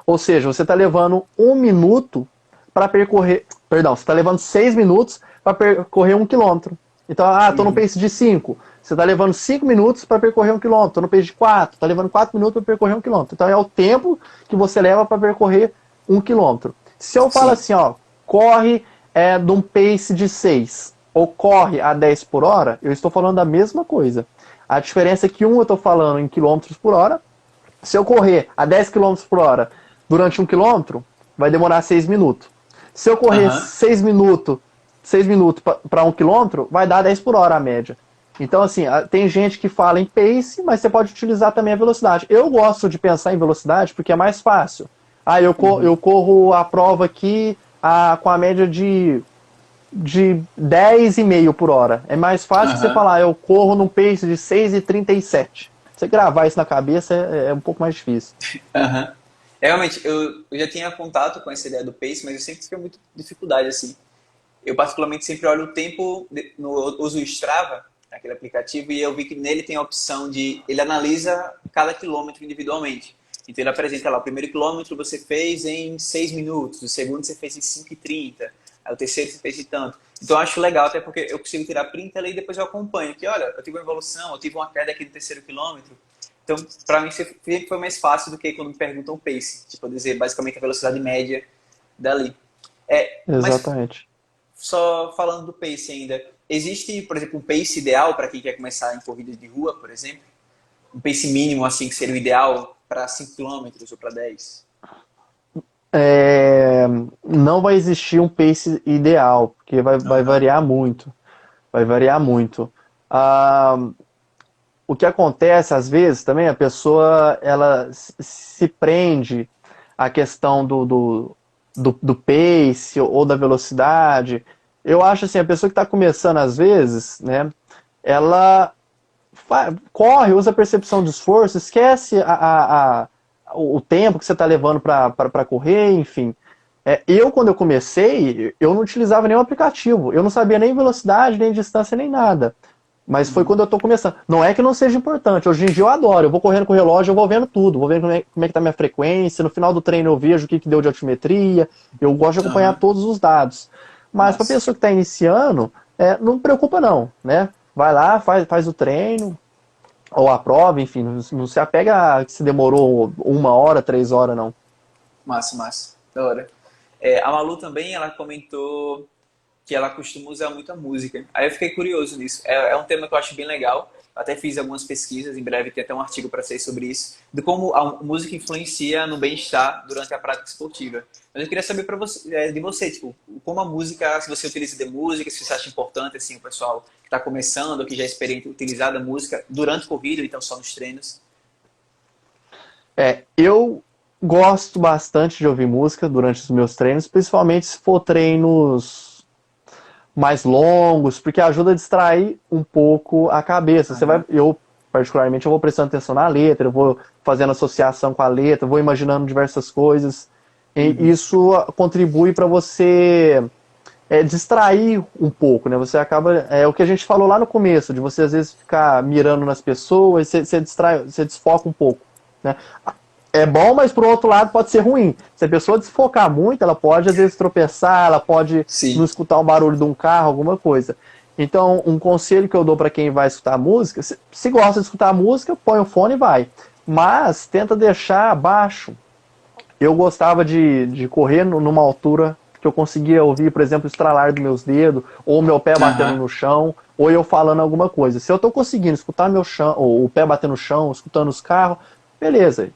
ou seja, você está levando 1 minuto para percorrer. Perdão, você está levando 6 minutos para percorrer 1 quilômetro. Então, estou no Uhum. pace de 5. Você está levando 5 minutos para percorrer 1 quilômetro. Estou no pace de 4. Está levando 4 minutos para percorrer 1 quilômetro. Então, é o tempo que você leva para percorrer 1 quilômetro. Se eu falo Sim. assim, corre de um pace de 6 ou corre a 10 por hora, eu estou falando da mesma coisa. A diferença é que eu estou falando em quilômetros por hora. Se eu correr a 10 quilômetros por hora durante 1 quilômetro, vai demorar 6 minutos. Se eu correr Aham. 6 minutos para 1 quilômetro, vai dar 10 por hora a média. Então, assim, tem gente que fala em pace, mas você pode utilizar também a velocidade. Eu gosto de pensar em velocidade porque é mais fácil. Eu Uhum. corro a prova aqui com a média de 10,5 por hora. É mais fácil que você Aham. falar, eu corro num pace de 6,37. Você gravar isso na cabeça é um pouco mais difícil. Aham. Realmente, eu já tinha contato com essa ideia do pace, mas eu sempre tive muita dificuldade, assim. Eu particularmente sempre olho o tempo no uso o Strava, aquele aplicativo, e eu vi que nele tem a opção de ele analisa cada quilômetro individualmente. Então ele apresenta lá, o primeiro quilômetro você fez em 6 minutos, o segundo você fez em 5,30, aí o terceiro você fez em tanto. Então eu acho legal, até porque eu consigo tirar print ali e depois eu acompanho. Que olha, eu tive uma evolução, eu tive uma queda aqui no terceiro quilômetro. Então, para mim sempre foi mais fácil do que quando me perguntam o pace. Tipo, eu dizer basicamente a velocidade média dali. Mas Exatamente. só falando do pace ainda, existe, por exemplo, um pace ideal para quem quer começar em corridas de rua, por exemplo? Um pace mínimo, assim, que seria o ideal para 5 quilômetros ou para 10? É, não vai existir um pace ideal, porque vai Aham. variar muito. Vai variar muito. Ah, o que acontece, às vezes, também, a pessoa ela se prende à questão do pace ou da velocidade. Eu acho assim, a pessoa que está começando, às vezes, né, ela corre, usa a percepção de esforço, esquece o tempo que você está levando para correr, enfim. Quando eu comecei, eu não utilizava nenhum aplicativo. Eu não sabia nem velocidade, nem distância, nem nada. Mas foi Uhum. quando eu estou começando. Não é que não seja importante. Hoje em dia eu adoro. Eu vou correndo com o relógio, eu vou vendo tudo. Vou vendo como é que está a minha frequência. No final do treino eu vejo o que deu de altimetria. Eu gosto de acompanhar Aham. todos os dados. Mas para a Massa. pessoa que está iniciando, não preocupa não, né? Vai lá, faz o treino. ou a prova, enfim, não se apega a que se demorou 1 hora, 3 horas, não. Massa, massa. Da hora. A Malu também, ela comentou que ela costuma usar muita música. Aí eu fiquei curioso nisso. É um tema que eu acho bem legal. Eu até fiz algumas pesquisas, em breve tem até um artigo para sair sobre isso, de como a música influencia no bem-estar durante a prática esportiva. Mas eu queria saber de você, tipo, como a música, se você utiliza de música, se você acha importante, assim, o pessoal que está começando, ou que já é experiente, utilizar a música durante a corrida, ou então só nos treinos. Eu gosto bastante de ouvir música durante os meus treinos, principalmente se for treinos mais longos, porque ajuda a distrair um pouco a cabeça. Aham. Particularmente, eu vou prestando atenção na letra, eu vou fazendo associação com a letra, vou imaginando diversas coisas. E Uhum. isso contribui para você distrair um pouco, né? Você acaba, é o que a gente falou lá no começo, de você às vezes ficar mirando nas pessoas, você distrai, você desfoca um pouco, né? É bom, mas por outro lado pode ser ruim. Se a pessoa desfocar muito, ela pode às vezes tropeçar, ela pode não Sim. escutar um barulho de um carro, alguma coisa. Então, um conselho que eu dou para quem vai escutar música, se gosta de escutar música, põe o fone e vai. Mas tenta deixar baixo. Eu gostava de correr numa altura que eu conseguia ouvir, por exemplo, o estralar dos meus dedos, ou meu pé batendo Aham. no chão, ou eu falando alguma coisa. Se eu estou conseguindo escutar meu chão, ou o pé batendo no chão, escutando os carros, beleza,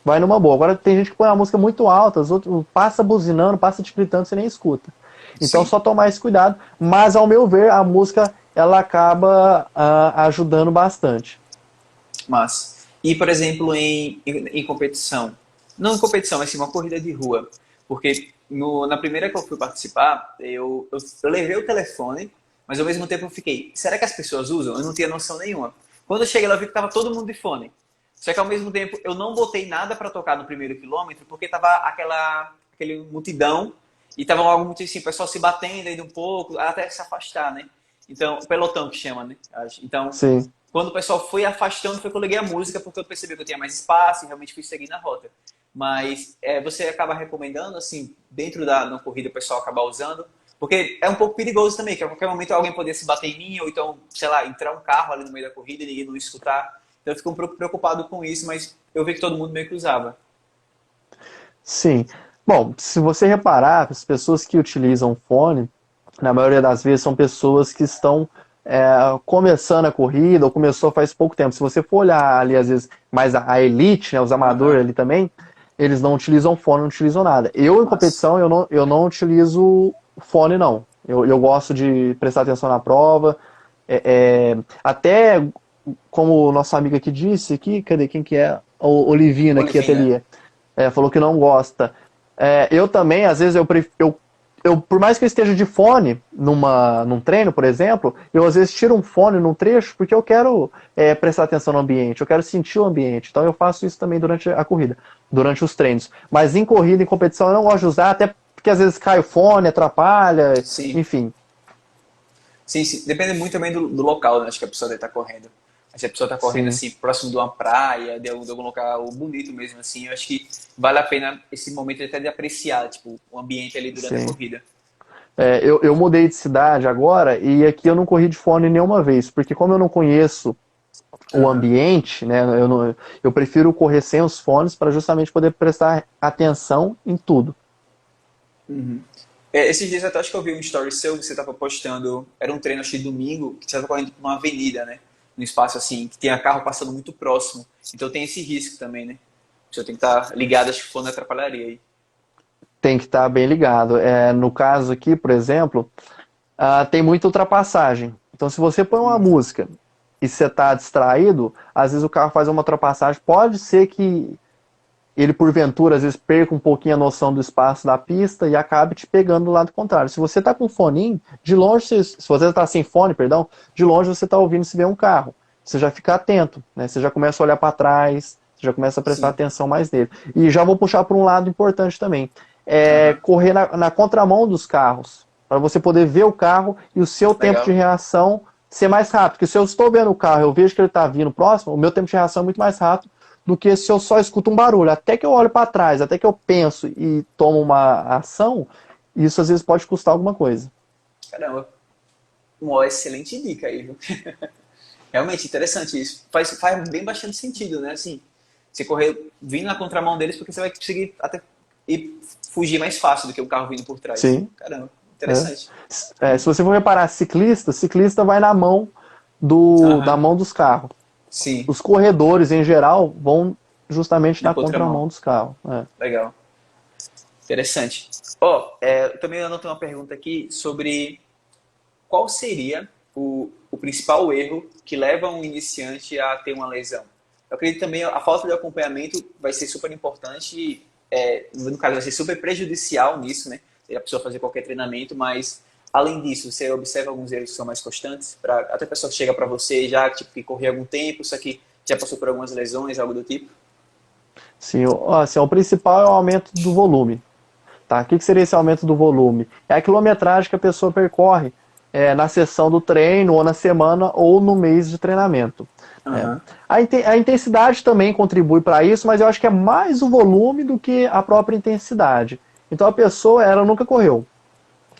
vai numa boa. Agora tem gente que põe uma música muito alta, os outros passa buzinando, passa te gritando, você nem escuta. Então Sim. só tomar esse cuidado, mas ao meu ver a música ela acaba ajudando bastante. Mas, e por exemplo, em competição, não em competição, mas sim uma corrida de rua, porque na primeira que eu fui participar, eu levei o telefone, mas ao mesmo tempo eu fiquei, será que as pessoas usam? Eu não tinha noção nenhuma. Quando eu cheguei lá, eu vi que tava todo mundo de fone. Só que ao mesmo tempo eu não botei nada para tocar no primeiro quilômetro, porque tava aquele multidão e tava algo muito assim, o pessoal se batendo ainda um pouco, até se afastar, né? Então, o pelotão que chama, né? Então, Sim. quando o pessoal foi afastando, foi que eu liguei a música, porque eu percebi que eu tinha mais espaço e realmente fui seguir na rota. Mas você acaba recomendando, assim, dentro da corrida o pessoal acabar usando, porque é um pouco perigoso também, que a qualquer momento alguém poderia se bater em mim, ou então, sei lá, entrar um carro ali no meio da corrida e ninguém não escutar. Então eu fico um pouco preocupado com isso, mas eu vi que todo mundo meio que usava. Sim. Bom, se você reparar, as pessoas que utilizam fone, na maioria das vezes são pessoas que estão começando a corrida ou começou faz pouco tempo. Se você for olhar ali, às vezes, mais a elite, né, os amadores Aham, ali também, eles não utilizam fone, não utilizam nada. Eu, em mas... competição, eu não utilizo fone, não. Eu gosto de prestar atenção na prova. Até, como o nosso amigo aqui disse, aqui, cadê quem que é? O Olivina, aqui, Olivina. ateliê. Falou que não gosta. Eu também, às vezes, por mais que eu esteja de fone num treino, por exemplo, eu às vezes tiro um fone num trecho porque eu quero prestar atenção no ambiente, eu quero sentir o ambiente. Então eu faço isso também durante a corrida, durante os treinos. Mas em corrida, em competição, eu não gosto de usar, até porque às vezes cai o fone, atrapalha, Sim. enfim. Sim, sim. Depende muito também do local, né? Acho que a pessoa deve estar correndo. Se a pessoa está correndo Sim, assim, próximo de uma praia, de algum local bonito mesmo, assim, eu acho que vale a pena esse momento até de apreciar, tipo, o ambiente ali durante a sim. corrida. Eu mudei de cidade agora e aqui eu não corri de fone nenhuma vez, porque como eu não conheço o Aham. ambiente, né, eu prefiro correr sem os fones para justamente poder prestar atenção em tudo. Uhum. Esses dias até acho que eu vi um story seu, você estava postando, era um treino, acho que domingo, que você estava correndo numa avenida, né? Num espaço assim, que tinha carro passando muito próximo. Então tem esse risco também, né? Você tem que estar ligado, acho que o fone atrapalharia aí. Tem que estar bem ligado. No caso aqui, por exemplo, tem muita ultrapassagem. Então, se você põe uma música e você está distraído, às vezes o carro faz uma ultrapassagem. Pode ser que ele, porventura, às vezes perca um pouquinho a noção do espaço da pista e acabe te pegando do lado contrário. Se você está com foninho, de longe, se você está sem fone, perdão, de longe você está ouvindo se vê um carro. Você já fica atento, né? Você já começa a olhar para trás, você já começa a prestar Sim. atenção mais nele. E já vou puxar para um lado importante também. Aham. Correr na contramão dos carros, para você poder ver o carro e o seu tempo de Legal. reação ser mais rápido. Porque se eu estou vendo o carro, eu vejo que ele está vindo próximo, o meu tempo de reação é muito mais rápido do que se eu só escuto um barulho. Até que eu olho para trás, até que eu penso e tomo uma ação, isso às vezes pode custar alguma coisa. Caramba. Uma excelente dica aí, viu? Realmente interessante isso. Faz bem bastante sentido, né? Assim, você correr vindo na contramão deles porque você vai conseguir até ir fugir mais fácil do que o carro vindo por trás. Sim. Caramba, É. interessante. Se você for reparar, ciclista vai na mão da Aham, mão dos carros. sim, Os corredores, em geral, vão justamente na na contramão. contramão dos carros. É. Legal, interessante. Ó, também eu anotei uma pergunta aqui sobre qual seria o principal erro que leva um iniciante a ter uma lesão? Eu acredito também a falta de acompanhamento vai ser super importante, no caso vai ser super prejudicial nisso, né? A pessoa fazer qualquer treinamento, mas além disso, você observa alguns erros que são mais constantes, até a pessoa que chega para você já tipo, que correu algum tempo, só que já passou por algumas lesões, algo do tipo? Sim, assim, o principal é o aumento do volume. Tá? O que seria esse aumento do volume? É a quilometragem que a pessoa percorre na sessão do treino, ou na semana, ou no mês de treinamento. Né? Aham. A intensidade também contribui para isso, mas eu acho que é mais o volume do que a própria intensidade. Então a pessoa, ela nunca correu.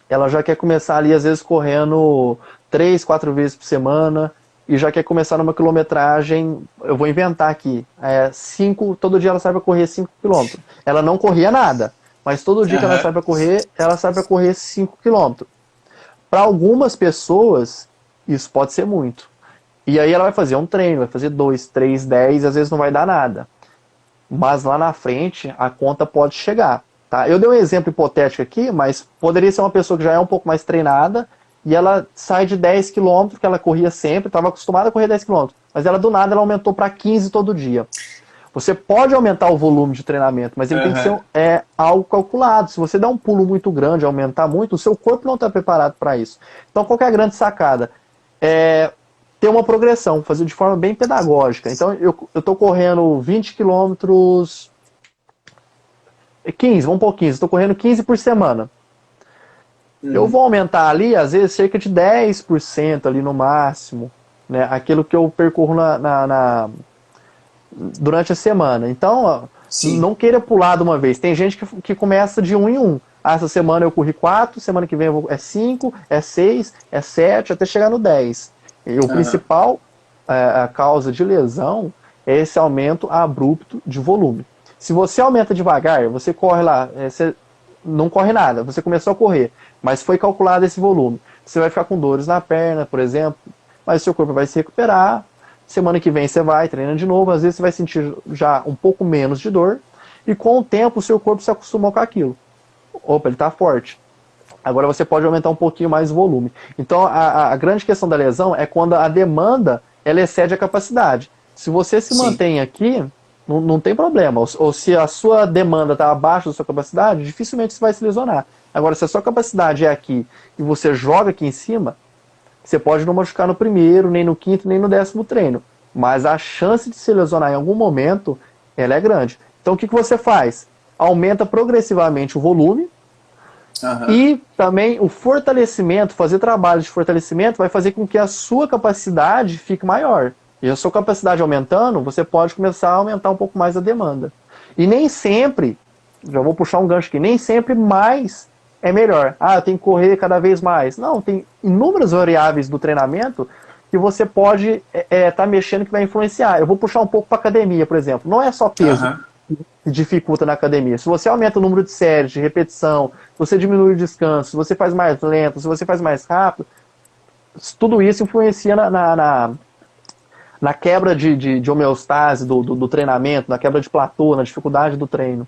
Ela já quer começar ali, às vezes, correndo 3, 4 vezes por semana, e já quer começar numa quilometragem, eu vou inventar aqui, 5, todo dia ela sai para correr 5 quilômetros. Ela não corria nada, mas todo dia que ela sai Aham. para correr, ela sai para correr 5 quilômetros. Para algumas pessoas, isso pode ser muito. E aí ela vai fazer um treino, vai fazer 2, 3, 10, às vezes não vai dar nada. Mas lá na frente, a conta pode chegar. Tá? Eu dei um exemplo hipotético aqui, mas poderia ser uma pessoa que já é um pouco mais treinada e ela sai de 10 quilômetros, que ela corria sempre, estava acostumada a correr 10 quilômetros, mas ela do nada ela aumentou para 15 todo dia. Você pode aumentar o volume de treinamento, mas ele tem que ser Aham. algo calculado. Se você der um pulo muito grande, aumentar muito, o seu corpo não está preparado para isso. Então, qual que é a grande sacada? É ter uma progressão, fazer de forma bem pedagógica. Então, eu estou correndo 20 quilômetros, 15, vamos por 15, estou correndo 15 por semana. Eu Uhum. vou aumentar ali, às vezes, cerca de 10% ali no máximo, né? Aquilo que eu percorro durante a semana. Então, ó, Sim. não queira pular de uma vez. Tem gente que começa de um em um. Ah, essa semana eu corri 4, semana que vem é 5, é 6, é 7, até chegar no 10. E o Aham. principal a causa de lesão é esse aumento abrupto de volume. Se você aumenta devagar, você corre lá, você não corre nada, você começou a correr, mas foi calculado esse volume. Você vai ficar com dores na perna, por exemplo, mas o seu corpo vai se recuperar. Semana que vem você vai, treina de novo, às vezes você vai sentir já um pouco menos de dor, e com o tempo o seu corpo se acostumou com aquilo. Opa, ele está forte. Agora você pode aumentar um pouquinho mais o volume. Então a grande questão da lesão é quando a demanda ela excede a capacidade. Se você se Sim. mantém aqui, não tem problema. Ou se a sua demanda está abaixo da sua capacidade, dificilmente você vai se lesionar. Agora, se a sua capacidade é aqui e você joga aqui em cima, você pode não machucar no primeiro, nem no quinto, nem no 10º treino. Mas a chance de se lesionar em algum momento, ela é grande. Então o que você faz? Aumenta progressivamente o volume, Aham. e também o fortalecimento, fazer trabalho de fortalecimento vai fazer com que a sua capacidade fique maior. E a sua capacidade aumentando, você pode começar a aumentar um pouco mais a demanda. E nem sempre, já vou puxar um gancho aqui, nem sempre mais é melhor. Ah, eu tenho que correr cada vez mais. Não, tem inúmeras variáveis do treinamento que você pode estar mexendo que vai influenciar. Eu vou puxar um pouco para academia, por exemplo. Não é só peso Aham. que dificulta na academia. Se você aumenta o número de séries, de repetição, se você diminui o descanso, se você faz mais lento, se você faz mais rápido, tudo isso influencia na quebra de homeostase do treinamento, na quebra de platô, na dificuldade do treino.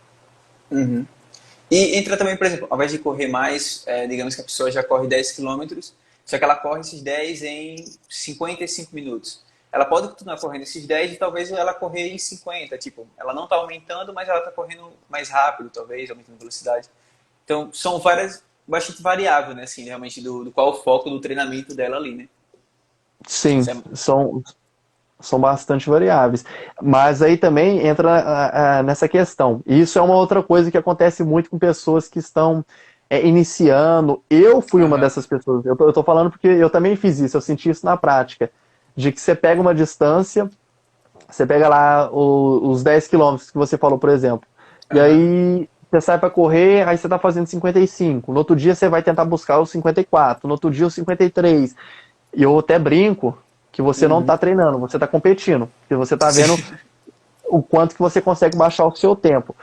Uhum. E entra também, por exemplo, ao invés de correr mais, digamos que a pessoa já corre 10 quilômetros, só que ela corre esses 10 em 55 minutos. Ela pode continuar correndo esses 10 e talvez ela correr em 50. Tipo, ela não está aumentando, mas ela está correndo mais rápido, talvez, aumentando a velocidade. Então, são bastante variáveis, né? Assim, realmente, do qual o foco do treinamento dela ali, né? Sim, Isso é... são bastante variáveis. Mas aí também entra nessa questão. E isso é uma outra coisa que acontece muito com pessoas que estão iniciando. Eu fui uma Aham, dessas pessoas. Eu estou falando porque eu também fiz isso, eu senti isso na prática. De que você pega uma distância, você pega lá os 10 quilômetros que você falou, por exemplo, e aham, aí você sai para correr, aí você está fazendo 55. No outro dia você vai tentar buscar os 54, no outro dia os 53. E eu até brinco, que você não está treinando, você está competindo, que você está vendo o quanto que você consegue baixar o seu tempo.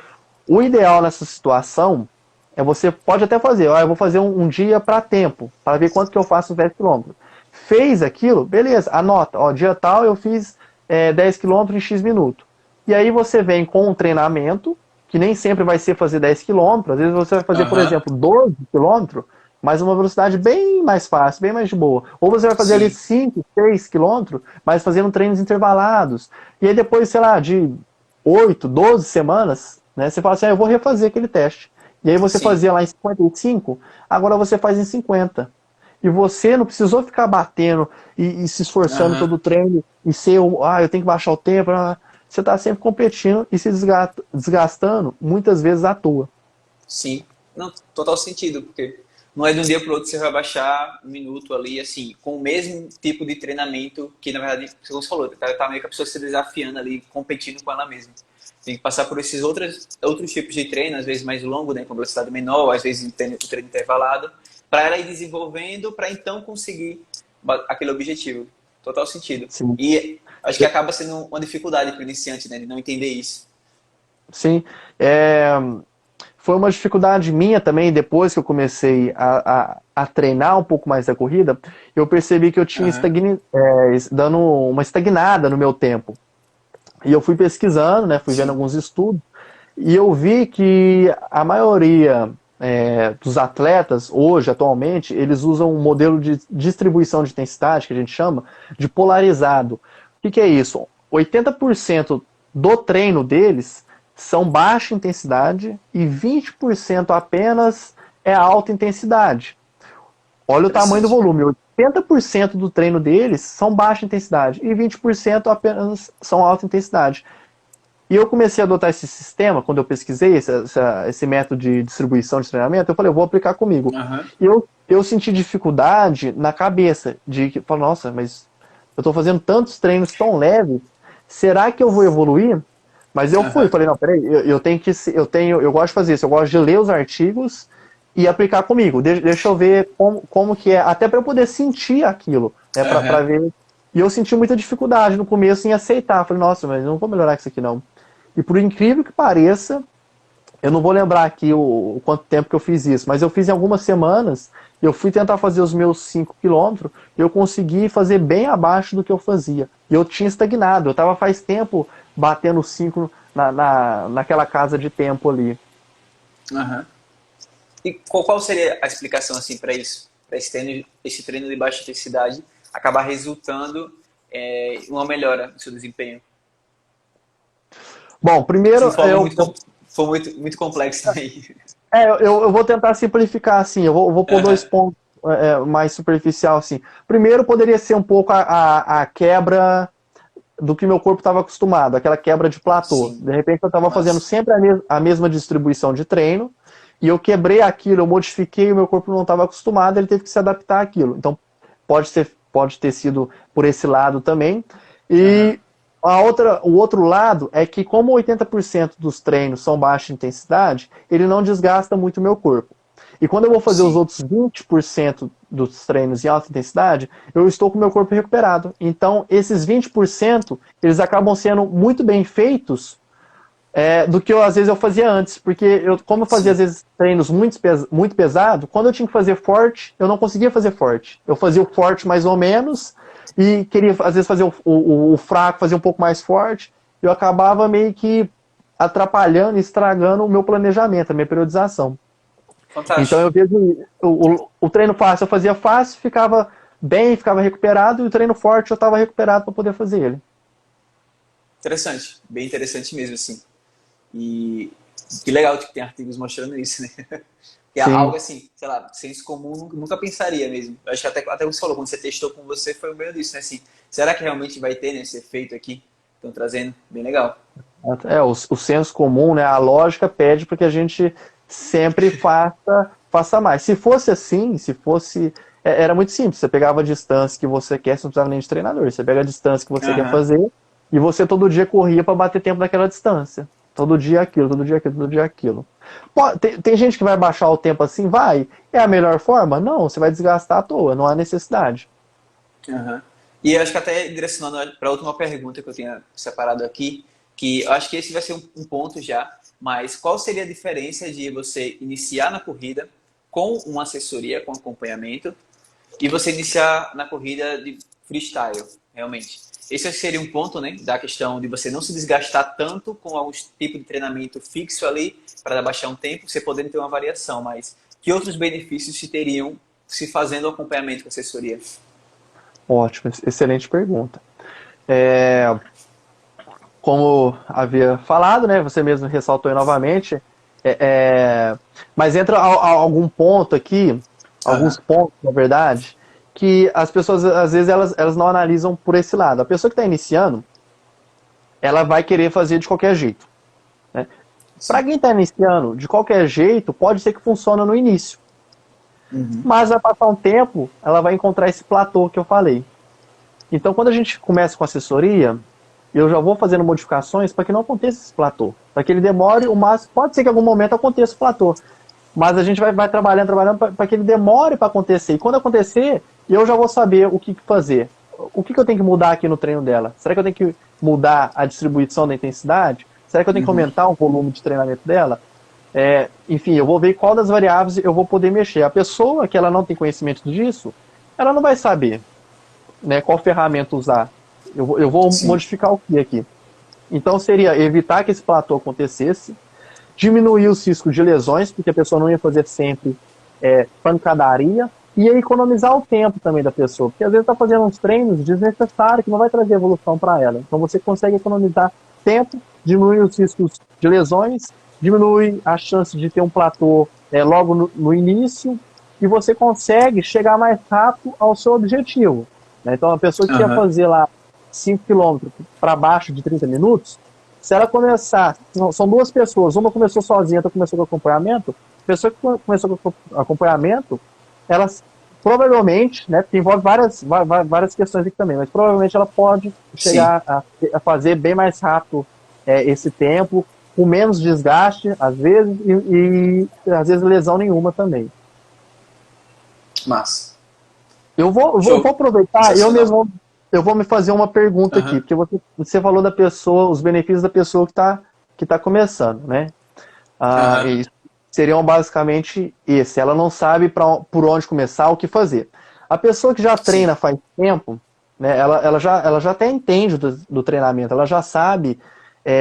O ideal nessa situação é você pode até fazer, eu vou fazer um dia para tempo, para ver quanto que eu faço os 10 km. Fez aquilo, beleza, anota, dia tal eu fiz 10 km em X minutos. E aí você vem com um treinamento, que nem sempre vai ser fazer 10 km, às vezes você vai fazer, por exemplo, 12 km, mas uma velocidade bem mais fácil, bem mais de boa. Ou você vai fazer ali 5, 6 km, mas fazendo treinos intervalados. E aí depois, sei lá, de 8, 12 semanas, né, você fala assim, eu vou refazer aquele teste. E aí você fazia lá em 55, agora você faz em 50. E você não precisou ficar batendo e se esforçando todo o treino e ser, eu tenho que baixar o tempo. Você está sempre competindo e se desgastando, muitas vezes à toa. Sim, não, total sentido, porque não é de um dia para o outro você vai baixar um minuto ali, assim, com o mesmo tipo de treinamento que, na verdade, como você falou, tá meio que a pessoa se desafiando ali, competindo com ela mesma. Tem que passar por esses outros tipos de treino, às vezes mais longo, né, com velocidade menor, às vezes treino intervalado, para ela ir desenvolvendo, para então conseguir aquele objetivo. Total sentido. Sim. E acho que acaba sendo uma dificuldade para o iniciante, né, de não entender isso. Sim. Foi uma dificuldade minha também, depois que eu comecei a treinar um pouco mais a corrida, eu percebi que eu tinha dando uma estagnada no meu tempo. E eu fui pesquisando, né, fui vendo alguns estudos, e eu vi que a maioria dos atletas, hoje, atualmente, eles usam um modelo de distribuição de intensidade, que a gente chama, de polarizado. O que é isso? 80% do treino deles são baixa intensidade e 20% apenas é alta intensidade. Olha o tamanho do volume. 80% do treino deles são baixa intensidade e 20% apenas são alta intensidade. E eu comecei a adotar esse sistema, quando eu pesquisei esse método de distribuição de treinamento, eu falei, eu vou aplicar comigo. E eu senti dificuldade na cabeça, de falar, nossa, mas eu estou fazendo tantos treinos tão leves, será que eu vou evoluir? Mas eu falei, não, peraí, eu gosto de fazer isso, eu gosto de ler os artigos e aplicar comigo. Deixa eu ver como que é, até para eu poder sentir aquilo, né, para ver. E eu senti muita dificuldade no começo em aceitar. Falei, nossa, mas não vou melhorar isso aqui não. E por incrível que pareça, eu não vou lembrar aqui o quanto tempo que eu fiz isso, mas eu fiz em algumas semanas, eu fui tentar fazer os meus 5 quilômetros, e eu consegui fazer bem abaixo do que eu fazia. E eu tinha estagnado, eu estava faz tempo batendo 5 naquela casa de tempo ali. E qual seria a explicação assim para isso? Para esse treino de baixa intensidade acabar resultando uma melhora no seu desempenho? Bom, primeiro... Foi muito complexo também. Eu vou tentar simplificar assim, eu vou pôr 2 pontos mais superficial assim. Primeiro, poderia ser um pouco a quebra do que meu corpo estava acostumado, aquela quebra de platô. De repente eu estava fazendo sempre a mesma distribuição de treino, e eu quebrei aquilo, eu modifiquei, o meu corpo não estava acostumado, ele teve que se adaptar àquilo. Então, pode ter sido por esse lado também. E o outro lado é que, como 80% dos treinos são baixa intensidade, ele não desgasta muito o meu corpo. E quando eu vou fazer os outros 20% dos treinos em alta intensidade, eu estou com o meu corpo recuperado. Então, esses 20%, eles acabam sendo muito bem feitos do que às vezes eu fazia antes. Porque como eu fazia às vezes treinos muito pesados, quando eu tinha que fazer forte, eu não conseguia fazer forte. Eu fazia o forte mais ou menos e queria às vezes fazer o fraco, fazer um pouco mais forte. Eu acabava meio que atrapalhando, estragando o meu planejamento, a minha periodização. Fantástico. Então eu vejo o treino fácil eu fazia fácil, ficava bem, ficava recuperado, e o treino forte eu estava recuperado para poder fazer ele. Interessante, bem interessante mesmo, assim. E que legal que tem artigos mostrando isso, né? Que é algo assim, sei lá, senso comum nunca pensaria mesmo. Eu acho que até você falou, quando você testou com você, foi o meio disso, né? Assim, será que realmente vai ter esse efeito aqui? Estão trazendo, bem legal. O senso comum, né? A lógica pede para que a gente sempre faça mais. Se fosse assim, era muito simples. Você pegava a distância que você quer, você não precisava nem de treinador. Você pega a distância que você quer fazer e você todo dia corria para bater tempo naquela distância. Todo dia aquilo, todo dia aquilo, todo dia aquilo. Tem gente que vai baixar o tempo assim? Vai. É a melhor forma? Não, você vai desgastar à toa, não há necessidade. E eu acho que até direcionando para a última pergunta que eu tinha separado aqui, que eu acho que esse vai ser um ponto já, mas qual seria a diferença de você iniciar na corrida com uma assessoria, com acompanhamento, e você iniciar na corrida de freestyle, realmente? Esse seria um ponto, né, da questão de você não se desgastar tanto com algum tipo de treinamento fixo ali para baixar um tempo, você podendo ter uma variação, mas que outros benefícios se teriam se fazendo o acompanhamento com assessoria? Ótimo, excelente pergunta. É, como havia falado, né, você mesmo ressaltou aí novamente, mas entra algum ponto aqui, alguns Aham. pontos, na verdade, que as pessoas, às vezes, elas não analisam por esse lado. A pessoa que está iniciando, ela vai querer fazer de qualquer jeito, né? Para Sim. quem está iniciando, de qualquer jeito, pode ser que funcione no início. Uhum. Mas vai passar um tempo, ela vai encontrar esse platô que eu falei. Então, quando a gente começa com assessoria, eu já vou fazendo modificações para que não aconteça esse platô. Para que ele demore o máximo. Pode ser que em algum momento aconteça o platô. Mas a gente vai trabalhando para que ele demore para acontecer. E quando acontecer, eu já vou saber o que fazer. O que eu tenho que mudar aqui no treino dela? Será que eu tenho que mudar a distribuição da intensidade? Será que eu tenho que Uhum. aumentar o volume de treinamento dela? Enfim, eu vou ver qual das variáveis eu vou poder mexer. A pessoa que ela não tem conhecimento disso, ela não vai saber, né, qual ferramenta usar. Eu vou Sim. modificar o que aqui? Então seria evitar que esse platô acontecesse, diminuir os riscos de lesões, porque a pessoa não ia fazer sempre pancadaria, e ia economizar o tempo também da pessoa, porque às vezes está fazendo uns treinos desnecessários que não vai trazer evolução para ela. Então você consegue economizar tempo, diminui os riscos de lesões, diminui a chance de ter um platô logo no início, e você consegue chegar mais rápido ao seu objetivo, né? Então a pessoa que ia Aham. fazer lá 5 quilômetros para baixo de 30 minutos, se ela começar, são duas pessoas, uma começou sozinha, outra começou com acompanhamento, a pessoa que começou com acompanhamento, elas provavelmente, né, porque envolve várias questões aqui também, mas provavelmente ela pode Sim. chegar a fazer bem mais rápido esse tempo, com menos desgaste, às vezes, e às vezes lesão nenhuma também. Massa. Eu vou Show. aproveitar, Sensacional. eu vou me fazer uma pergunta aqui, Aham. porque você falou da pessoa, os benefícios da pessoa que tá começando, né? Aham. E seriam basicamente esse. Ela não sabe por onde começar, o que fazer. A pessoa que já Sim. treina faz tempo, né, ela já até entende do treinamento, ela já sabe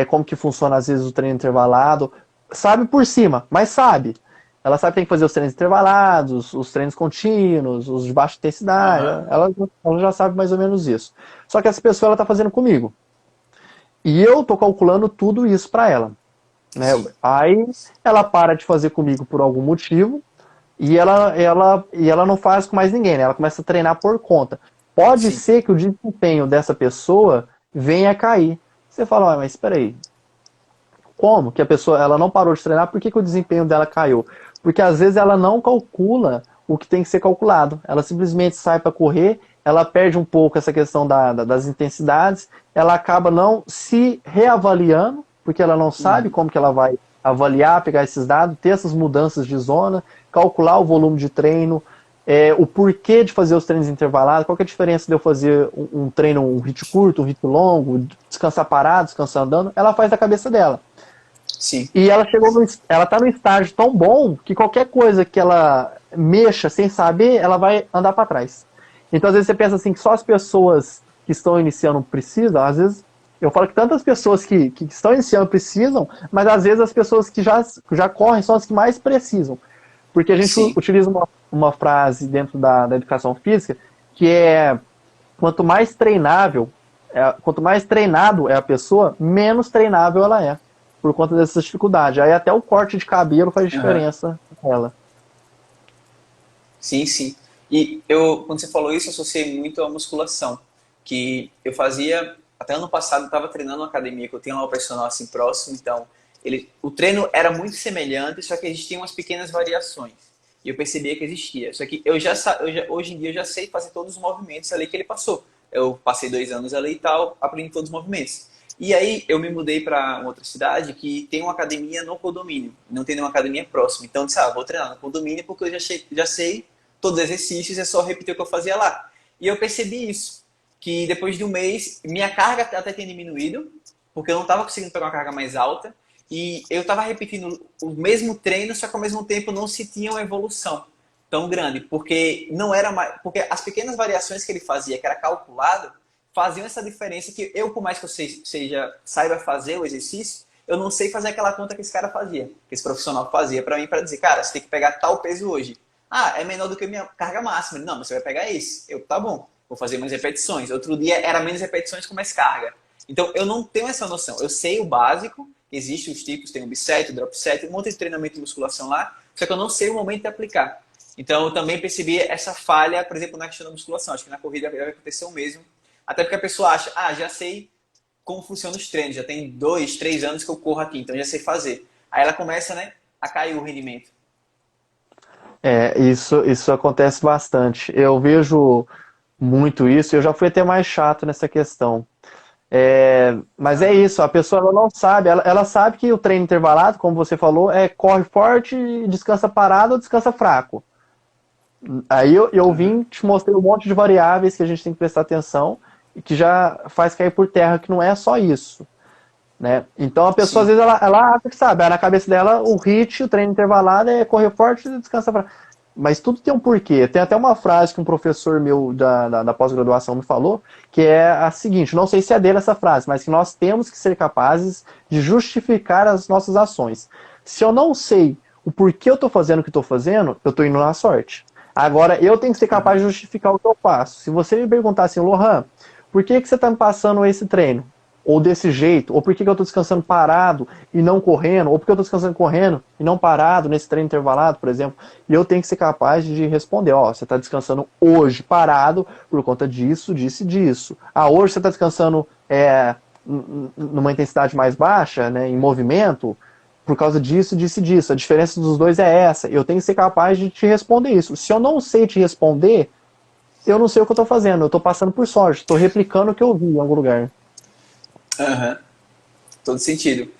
como que funciona às vezes o treino intervalado, sabe por cima, mas sabe. Ela sabe que tem que fazer os treinos intervalados, os treinos contínuos, os de baixa intensidade, Aham. ela já sabe mais ou menos isso. Só que essa pessoa ela está fazendo comigo. E eu estou calculando tudo isso para ela, né? Sim. Aí ela para de fazer comigo por algum motivo e ela não faz com mais ninguém, né? Ela começa a treinar por conta. Pode Sim. ser que o desempenho dessa pessoa venha a cair. Você fala, mas espera aí, como que a pessoa ela não parou de treinar? Por que o desempenho dela caiu? Porque às vezes ela não calcula o que tem que ser calculado. Ela simplesmente sai para correr, ela perde um pouco essa questão das intensidades, ela acaba não se reavaliando, porque ela não sabe Uhum. como que ela vai avaliar, pegar esses dados, ter essas mudanças de zona, calcular o volume de treino, o porquê de fazer os treinos intervalados, qual que é a diferença de eu fazer um treino, um hit curto, um hit longo, descansar parado, descansar andando, ela faz da cabeça dela. Sim. E ela tá num estágio tão bom que qualquer coisa que ela mexa sem saber, ela vai andar para trás. Então, às vezes você pensa assim que só as pessoas que estão iniciando precisam, às vezes eu falo que tantas pessoas que estão iniciando precisam, mas às vezes as pessoas que já correm são as que mais precisam. Porque a gente Sim. utiliza uma frase dentro da educação física que é quanto mais treinável, quanto mais treinado é a pessoa, menos treinável ela é, por conta dessas dificuldades. Aí até o corte de cabelo faz Aham. diferença nela. Sim, sim. E eu, quando você falou isso, eu associei muito à musculação, que eu fazia, até ano passado, eu estava treinando na academia, que eu tinha lá um personal assim próximo, então o treino era muito semelhante, só que existiam umas pequenas variações. E eu percebia que existia. Só que hoje em dia eu já sei fazer todos os movimentos ali que ele passou. Eu passei 2 anos ali e tal, aprendi todos os movimentos. E aí eu me mudei para outra cidade que tem uma academia no condomínio, não tem nenhuma academia próxima. Então eu disse, vou treinar no condomínio porque eu já sei todos os exercícios, é só repetir o que eu fazia lá. E eu percebi isso. que depois de um mês, minha carga até tinha diminuído, porque eu não estava conseguindo pegar uma carga mais alta, e eu estava repetindo o mesmo treino, só que ao mesmo tempo não se tinha uma evolução tão grande, porque não era mais, porque as pequenas variações que ele fazia, que era calculado, faziam essa diferença que eu, por mais que eu saiba fazer o exercício, eu não sei fazer aquela conta que esse cara fazia, que esse profissional fazia para mim, para dizer, cara, você tem que pegar tal peso hoje. Ah, é menor do que a minha carga máxima. Não, mas você vai pegar esse. Eu, tá bom, vou fazer mais repetições. Outro dia era menos repetições com mais carga. Então, eu não tenho essa noção. Eu sei o básico, existem os tipos, tem o biset, o drop set, um monte de treinamento de musculação lá, só que eu não sei o momento de aplicar. Então, eu também percebi essa falha, por exemplo, na questão da musculação. Acho que na corrida vai acontecer o mesmo. Até porque a pessoa acha, já sei como funcionam os treinos, já tem 2, 3 anos que eu corro aqui, então já sei fazer. Aí ela começa, né, a cair o rendimento. Isso acontece bastante. Eu vejo muito isso, eu já fui até mais chato nessa questão. Mas é isso, a pessoa ela não sabe, ela sabe que o treino intervalado, como você falou, corre forte, descansa parado ou descansa fraco. Aí eu vim, te mostrei um monte de variáveis que a gente tem que prestar atenção e que já faz cair por terra que não é só isso, né? Então a pessoa Sim. às vezes ela acha que sabe, na cabeça dela o HIIT, o treino intervalado é correr forte e descansar fraco. Mas tudo tem um porquê. Tem até uma frase que um professor meu da pós-graduação me falou, que é a seguinte, não sei se é dele essa frase, mas que nós temos que ser capazes de justificar as nossas ações. Se eu não sei o porquê eu estou fazendo o que estou fazendo, eu estou indo na sorte. Agora, eu tenho que ser capaz de justificar o que eu faço. Se você me perguntar assim, Lohan, por que você está me passando esse treino? Ou desse jeito? Ou por que eu estou descansando parado e não correndo? Ou por que eu estou descansando correndo e não parado nesse treino intervalado, por exemplo? E eu tenho que ser capaz de responder, você está descansando hoje parado por conta disso, disso e disso. Hoje você está descansando numa intensidade mais baixa, né, em movimento, por causa disso, disso e disso. A diferença dos dois é essa. Eu tenho que ser capaz de te responder isso. Se eu não sei te responder, eu não sei o que eu estou fazendo. Eu estou passando por sorte. Estou replicando o que eu vi em algum lugar. Uhum. Todo sentido.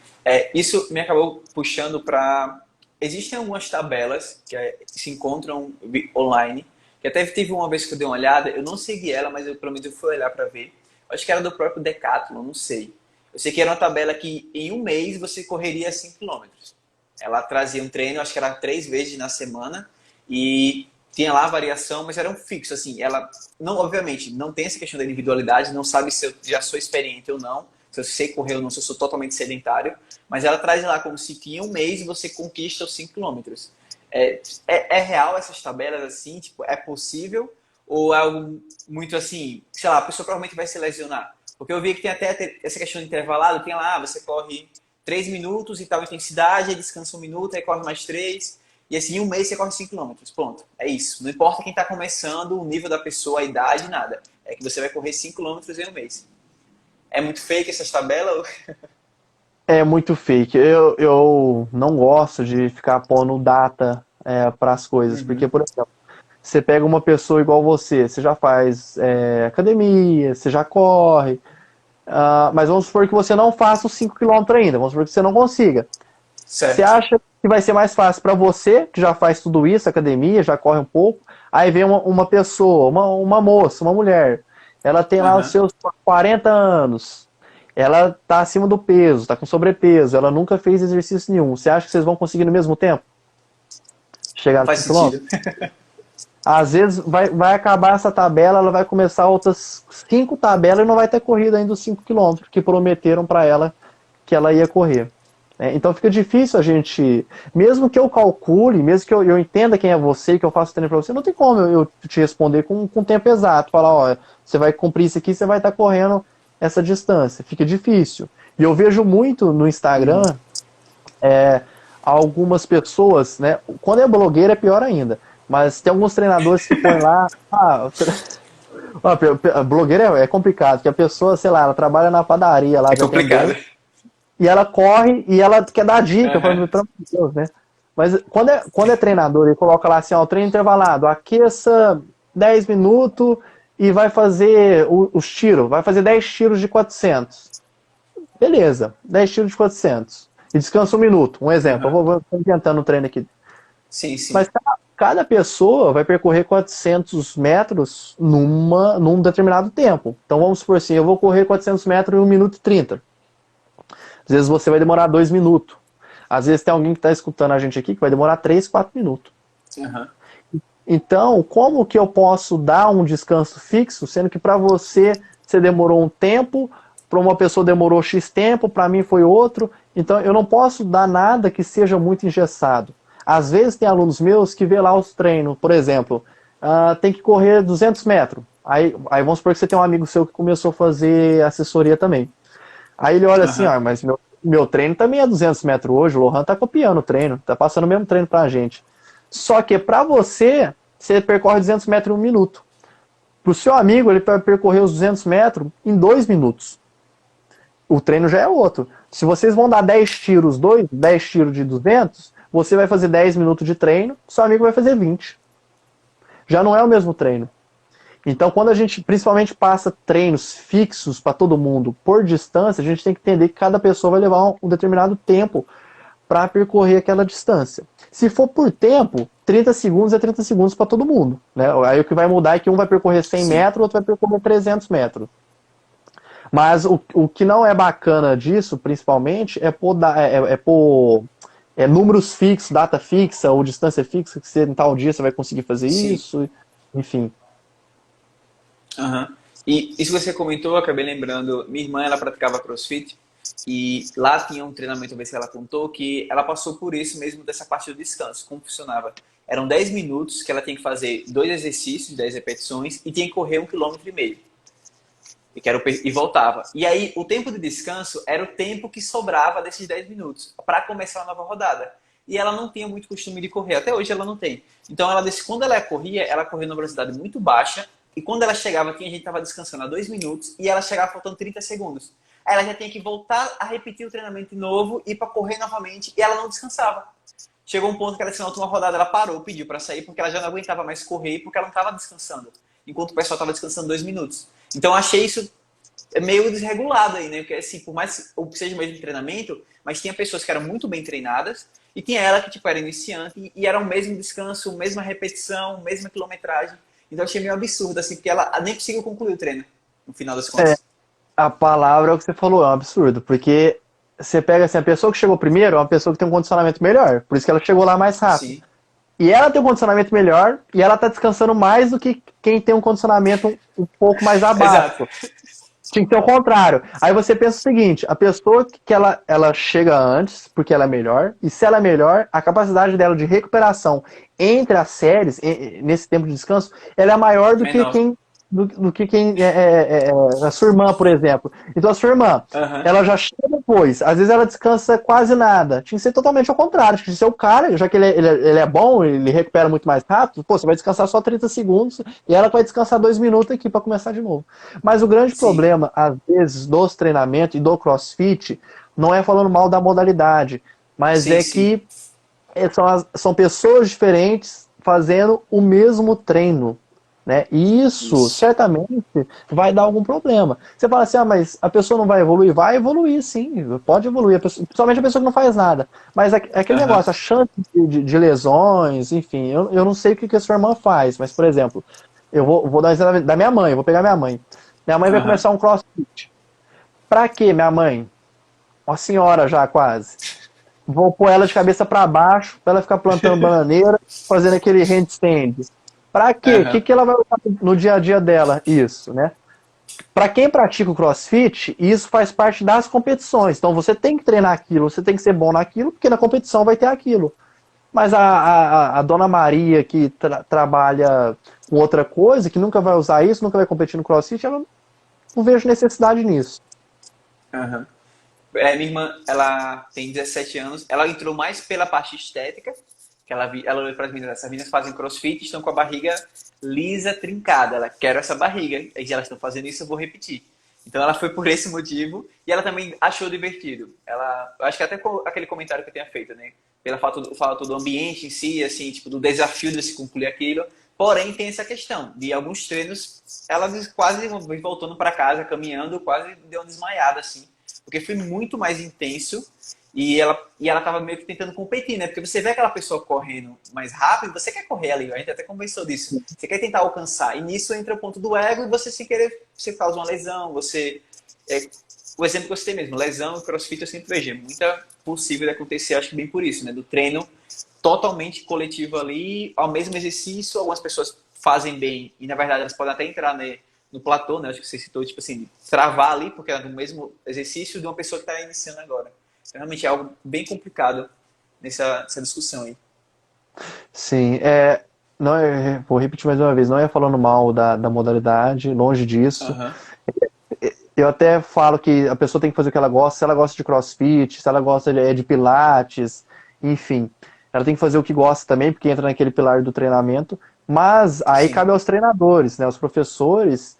Isso me acabou puxando para... Existem algumas tabelas que se encontram online, que até teve uma vez que eu dei uma olhada, eu não segui ela, mas pelo menos eu fui olhar para ver. Acho que era do próprio Decathlon, não sei. Eu sei que era uma tabela que em um mês você correria 5 quilômetros. Ela trazia um treino, acho que era 3 vezes na semana, e tinha lá a variação, mas era um fixo, assim. Ela, não, obviamente, não tem essa questão da individualidade, não sabe se eu já sou experiente ou não, se eu sei correr ou não, se eu sou totalmente sedentário, mas ela traz lá como se em um mês você conquista os 5 quilômetros. É real essas tabelas assim? Tipo, é possível? Ou é algo muito assim, sei lá, a pessoa provavelmente vai se lesionar? Porque eu vi que tem até essa questão de intervalado, tem lá, você corre 3 minutos e tal intensidade, aí descansa 1 minuto, aí corre mais 3, e assim, em um mês você corre 5 quilômetros. Pronto, é isso. Não importa quem está começando, o nível da pessoa, a idade, nada. É que você vai correr 5 quilômetros em um mês. É muito fake essas tabelas? É muito fake. Eu não gosto de ficar pondo data para as coisas, porque, Uhum. por exemplo, você pega uma pessoa igual você já faz academia, você já corre, mas vamos supor que você não faça os 5 quilômetros ainda, vamos supor que você não consiga. Você Certo. acha que vai ser mais fácil para você, que já faz tudo isso, academia, já corre um pouco, aí vem uma pessoa, uma moça, uma mulher, ela tem lá os Uhum. seus 40 anos, ela tá acima do peso, tá com sobrepeso, ela nunca fez exercício nenhum. Você acha que vocês vão conseguir no mesmo tempo chegar Não nos faz 5 km? sentido. Às vezes vai acabar essa tabela, ela vai começar outras 5 tabelas e não vai ter corrido ainda os 5 quilômetros que prometeram para ela que ela ia correr. Então fica difícil a gente, mesmo que eu calcule, mesmo que eu entenda quem é você, que eu faço treino para você, não tem como eu te responder com tempo exato, falar, você vai cumprir isso aqui, você vai estar correndo essa distância. Fica difícil. E eu vejo muito no Instagram Uhum. algumas pessoas, né? Quando é blogueira é pior ainda. Mas tem alguns treinadores que põem lá. Blogueira é complicado, porque a pessoa, sei lá, ela trabalha na padaria lá É de complicado. atendente, e ela corre e ela quer dar dica, Uhum. falando, pelo amor de Deus, né? Mas quando é treinador, ele coloca lá assim, treino intervalado, aqueça 10 minutos e vai fazer os tiros, vai fazer 10 tiros de 400. Beleza, 10 tiros de 400. E descansa 1 minuto, um exemplo. Uhum. Vou inventando o treino aqui. Sim, sim. Mas cada pessoa vai percorrer 400 metros num determinado tempo. Então vamos supor assim, eu vou correr 400 metros em 1 minuto e 30. Às vezes você vai demorar 2 minutos. Às vezes tem alguém que está escutando a gente aqui que vai demorar 3, 4 minutos. Aham. Então, como que eu posso dar um descanso fixo, sendo que para você demorou um tempo, para uma pessoa demorou X tempo, para mim foi outro. Então, eu não posso dar nada que seja muito engessado. Às vezes tem alunos meus que vê lá os treinos, por exemplo, tem que correr 200 metros. Aí vamos supor que você tem um amigo seu que começou a fazer assessoria também. Aí ele olha assim, Aham. mas meu treino também é 200 metros hoje, o Lohan tá copiando o treino, tá passando o mesmo treino pra gente. Só que para você percorre 200 metros em 1 minuto. Para o seu amigo, ele vai percorrer os 200 metros em 2 minutos. O treino já é outro. Se vocês vão dar 10 tiros, 10 tiros de 200, você vai fazer 10 minutos de treino, seu amigo vai fazer 20. Já não é o mesmo treino. Então, quando a gente principalmente passa treinos fixos para todo mundo por distância, a gente tem que entender que cada pessoa vai levar um determinado tempo para percorrer aquela distância. Se for por tempo, 30 segundos é 30 segundos para todo mundo. Né? Aí o que vai mudar é que um vai percorrer 100 Sim. metros, o outro vai percorrer 300 metros. Mas o que não é bacana disso, principalmente, é pôr números fixos, data fixa ou distância fixa, que você, em tal dia você vai conseguir fazer Sim. isso, enfim. Aham. E isso que você comentou, eu acabei lembrando, minha irmã, ela praticava CrossFit e lá tinha um treinamento, uma vez que ela contou, que ela passou por isso mesmo dessa parte do descanso, como funcionava. Eram 10 minutos que ela tinha que fazer 2 exercícios, 10 repetições e tinha que correr 1,5 km. E voltava. E aí, o tempo de descanso era o tempo que sobrava desses 10 minutos para começar a nova rodada. E ela não tinha muito costume de correr. Até hoje ela não tem. Então, ela disse que quando ela corria numa velocidade muito baixa. E quando ela chegava aqui, a gente estava descansando há 2 minutos. E ela chegava faltando 30 segundos. Aí ela já tinha que voltar a repetir o treinamento de novo e para correr novamente. E ela não descansava. Chegou um ponto que ela disse, na última rodada, ela parou, pediu para sair, porque ela já não aguentava mais correr, porque ela não estava descansando. Enquanto o pessoal estava descansando 2 minutos. Então, eu achei isso meio desregulado aí, né? Porque, assim, por mais que seja o mesmo treinamento, mas tinha pessoas que eram muito bem treinadas e tinha ela que, tipo, era iniciante e era o mesmo descanso, mesma repetição, mesma quilometragem. Então, eu achei meio absurdo, assim, porque ela nem conseguiu concluir o treino, no final das É, contas. a palavra é o que você falou, é um absurdo, porque você pega assim, a pessoa que chegou primeiro é uma pessoa que tem um condicionamento melhor, por isso que ela chegou lá mais rápido. Sim, E ela tem um condicionamento melhor e ela tá descansando mais do que quem tem um condicionamento um pouco mais exato. abaixo. Tinha que ser o contrário. Aí você pensa o seguinte, a pessoa que ela chega antes, porque ela é melhor, e se ela é melhor, a capacidade dela de recuperação entre as séries, nesse tempo de descanso, ela é maior do que Menor. quem a sua irmã, por exemplo. Então a sua irmã, Aham. ela já chega depois, às vezes ela descansa quase nada. Tinha que ser totalmente ao contrário. Tinha que ser o cara, já que ele é bom, ele recupera muito mais rápido, pô, você vai descansar só 30 segundos e ela vai descansar 2 minutos aqui para começar de novo. Mas o grande Sim, problema, às vezes, dos treinamentos e do CrossFit, não é falando mal da modalidade, mas sim, é sim. que são pessoas diferentes fazendo o mesmo treino. Né? E isso Isso. certamente vai dar algum problema. Você fala assim, mas a pessoa não vai evoluir? Vai evoluir, sim, pode evoluir, principalmente a pessoa que não faz nada. Mas aquele Aham. negócio, a chance de lesões, enfim, eu não sei o que a sua irmã faz, mas, por exemplo, eu vou dar um exemplo da minha mãe, eu vou pegar minha mãe. Minha mãe vai Aham. começar um CrossFit. Pra quê, minha mãe? Uma senhora já quase. Vou pôr ela de cabeça para baixo, para ela ficar plantando bananeira, fazendo aquele handstand. Para quê? O que, Aham. que ela vai usar no dia a dia dela? Isso, né? Para quem pratica o CrossFit, isso faz parte das competições. Então você tem que treinar aquilo, você tem que ser bom naquilo, porque na competição vai ter aquilo. Mas a dona Maria que trabalha com outra coisa, que nunca vai usar isso, nunca vai competir no CrossFit, ela não vejo necessidade nisso. Aham. Minha irmã, ela tem 17 anos. Ela entrou mais pela parte estética, que ela olhou para as meninas. Essas meninas fazem crossfit, estão com a barriga lisa, trincada. Ela quer essa barriga. E elas estão fazendo isso, eu vou repetir. Então ela foi por esse motivo e ela também achou divertido. Eu acho que até aquele comentário que eu tinha feito, né? Pela fato do ambiente em si, assim, tipo, do desafio de se concluir aquilo. Porém, tem essa questão de alguns treinos, ela quase voltando para casa, caminhando, quase deu uma desmaiada, assim, porque foi muito mais intenso E ela tava meio que tentando competir, né? Porque você vê aquela pessoa correndo mais rápido, você quer correr ali, a gente até conversou disso. Você quer tentar alcançar. E nisso entra o ponto do ego e você, sem querer, você causa uma lesão, você... o exemplo que você tem mesmo, lesão e crossfit eu sempre vejo, é muito possível de acontecer, acho que bem por isso, né? Do treino totalmente coletivo ali, ao mesmo exercício, algumas pessoas fazem bem e, na verdade, elas podem até entrar, né, no platô, né? Acho que você citou, tipo assim, travar ali, porque é do mesmo exercício de uma pessoa que está iniciando agora. Então, realmente é algo bem complicado nessa discussão aí. Sim, não vou repetir mais uma vez, não é falando mal da modalidade, longe disso. Aham. Eu até falo que a pessoa tem que fazer o que ela gosta, se ela gosta de CrossFit, se ela gosta de Pilates, enfim. Ela tem que fazer o que gosta também, porque entra naquele pilar do treinamento. Mas aí Sim. cabe aos treinadores, né, os professores,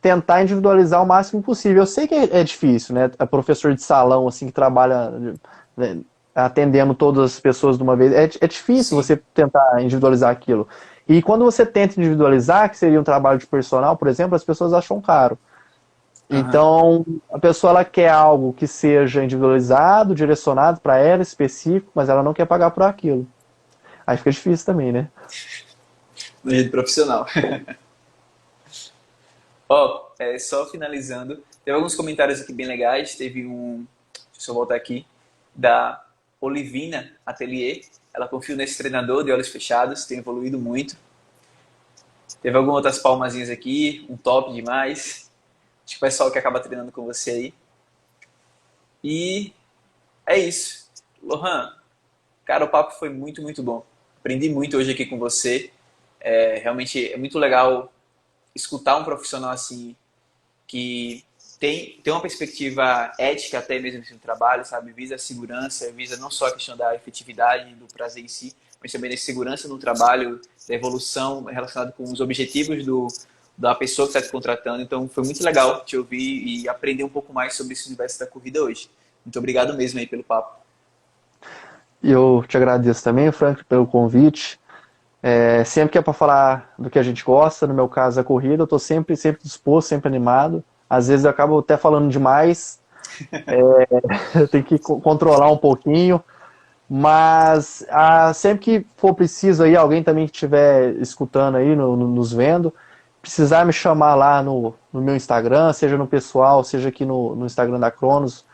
tentar individualizar o máximo possível. Eu sei que é difícil, né? É professor de salão, assim, que trabalha, né, atendendo todas as pessoas de uma vez. É difícil Sim. você tentar individualizar aquilo. E quando você tenta individualizar, que seria um trabalho de personal, por exemplo, as pessoas acham caro. Aham. Então, a pessoa ela quer algo que seja individualizado, direcionado para ela, específico, mas ela não quer pagar por aquilo. Aí fica difícil também, né? No jeito profissional. Ó, só finalizando, teve alguns comentários aqui bem legais. Teve um, deixa eu voltar aqui, da Olivina Atelier. Ela confia nesse treinador de olhos fechados, tem evoluído muito. Teve algumas outras palmazinhas aqui, um top demais. Acho que o pessoal que acaba treinando com você aí. E é isso. Lohan, cara, o papo foi muito, muito bom. Aprendi muito hoje aqui com você. Realmente é muito legal escutar um profissional assim que tem uma perspectiva ética até mesmo no trabalho, sabe? Visa a segurança, visa não só a questão da efetividade, do prazer em si, mas também da segurança no trabalho, da evolução relacionada com os objetivos da pessoa que está te contratando. Então, foi muito legal te ouvir e aprender um pouco mais sobre esse universo da corrida hoje. Muito obrigado mesmo aí pelo papo. E eu te agradeço também, Frank, pelo convite. Sempre que é para falar do que a gente gosta, no meu caso a corrida, eu estou sempre disposto, sempre animado. Às vezes eu acabo até falando demais, eu tenho que controlar um pouquinho, mas sempre que for preciso aí, alguém também que estiver escutando aí, nos vendo, precisar me chamar lá no meu Instagram, seja no pessoal, seja aqui no Instagram da Cronos,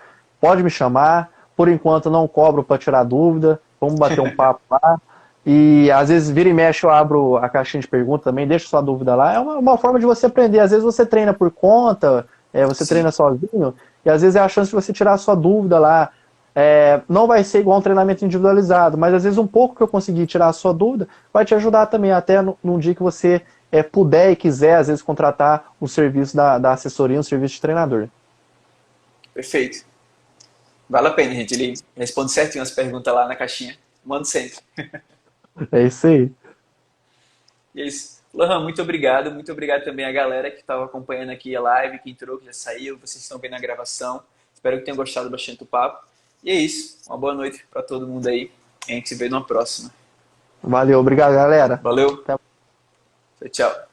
pode me chamar. Por enquanto não cobro para tirar dúvida, vamos bater um papo lá. E às vezes vira e mexe eu abro a caixinha de perguntas também, deixa sua dúvida lá. É uma forma de você aprender. Às vezes você treina por conta, você treina Sim, sozinho, e às vezes é a chance de você tirar a sua dúvida lá. Não vai ser igual um treinamento individualizado, mas às vezes um pouco que eu conseguir tirar a sua dúvida vai te ajudar também, até num dia que você puder e quiser, às vezes, contratar o serviço da assessoria, um serviço de treinador. perfeito. Vale a pena, gente. Ele responde certinho as perguntas lá na caixinha. Mando sempre. É isso aí. E é isso. Lohan, muito obrigado. Muito obrigado também à galera que estava acompanhando aqui a live, que entrou, que já saiu. Vocês estão vendo a gravação. Espero que tenham gostado bastante do papo. E é isso. Uma boa noite para todo mundo aí. A gente se vê numa próxima. Valeu, obrigado, galera. Valeu. Até Tchau, tchau.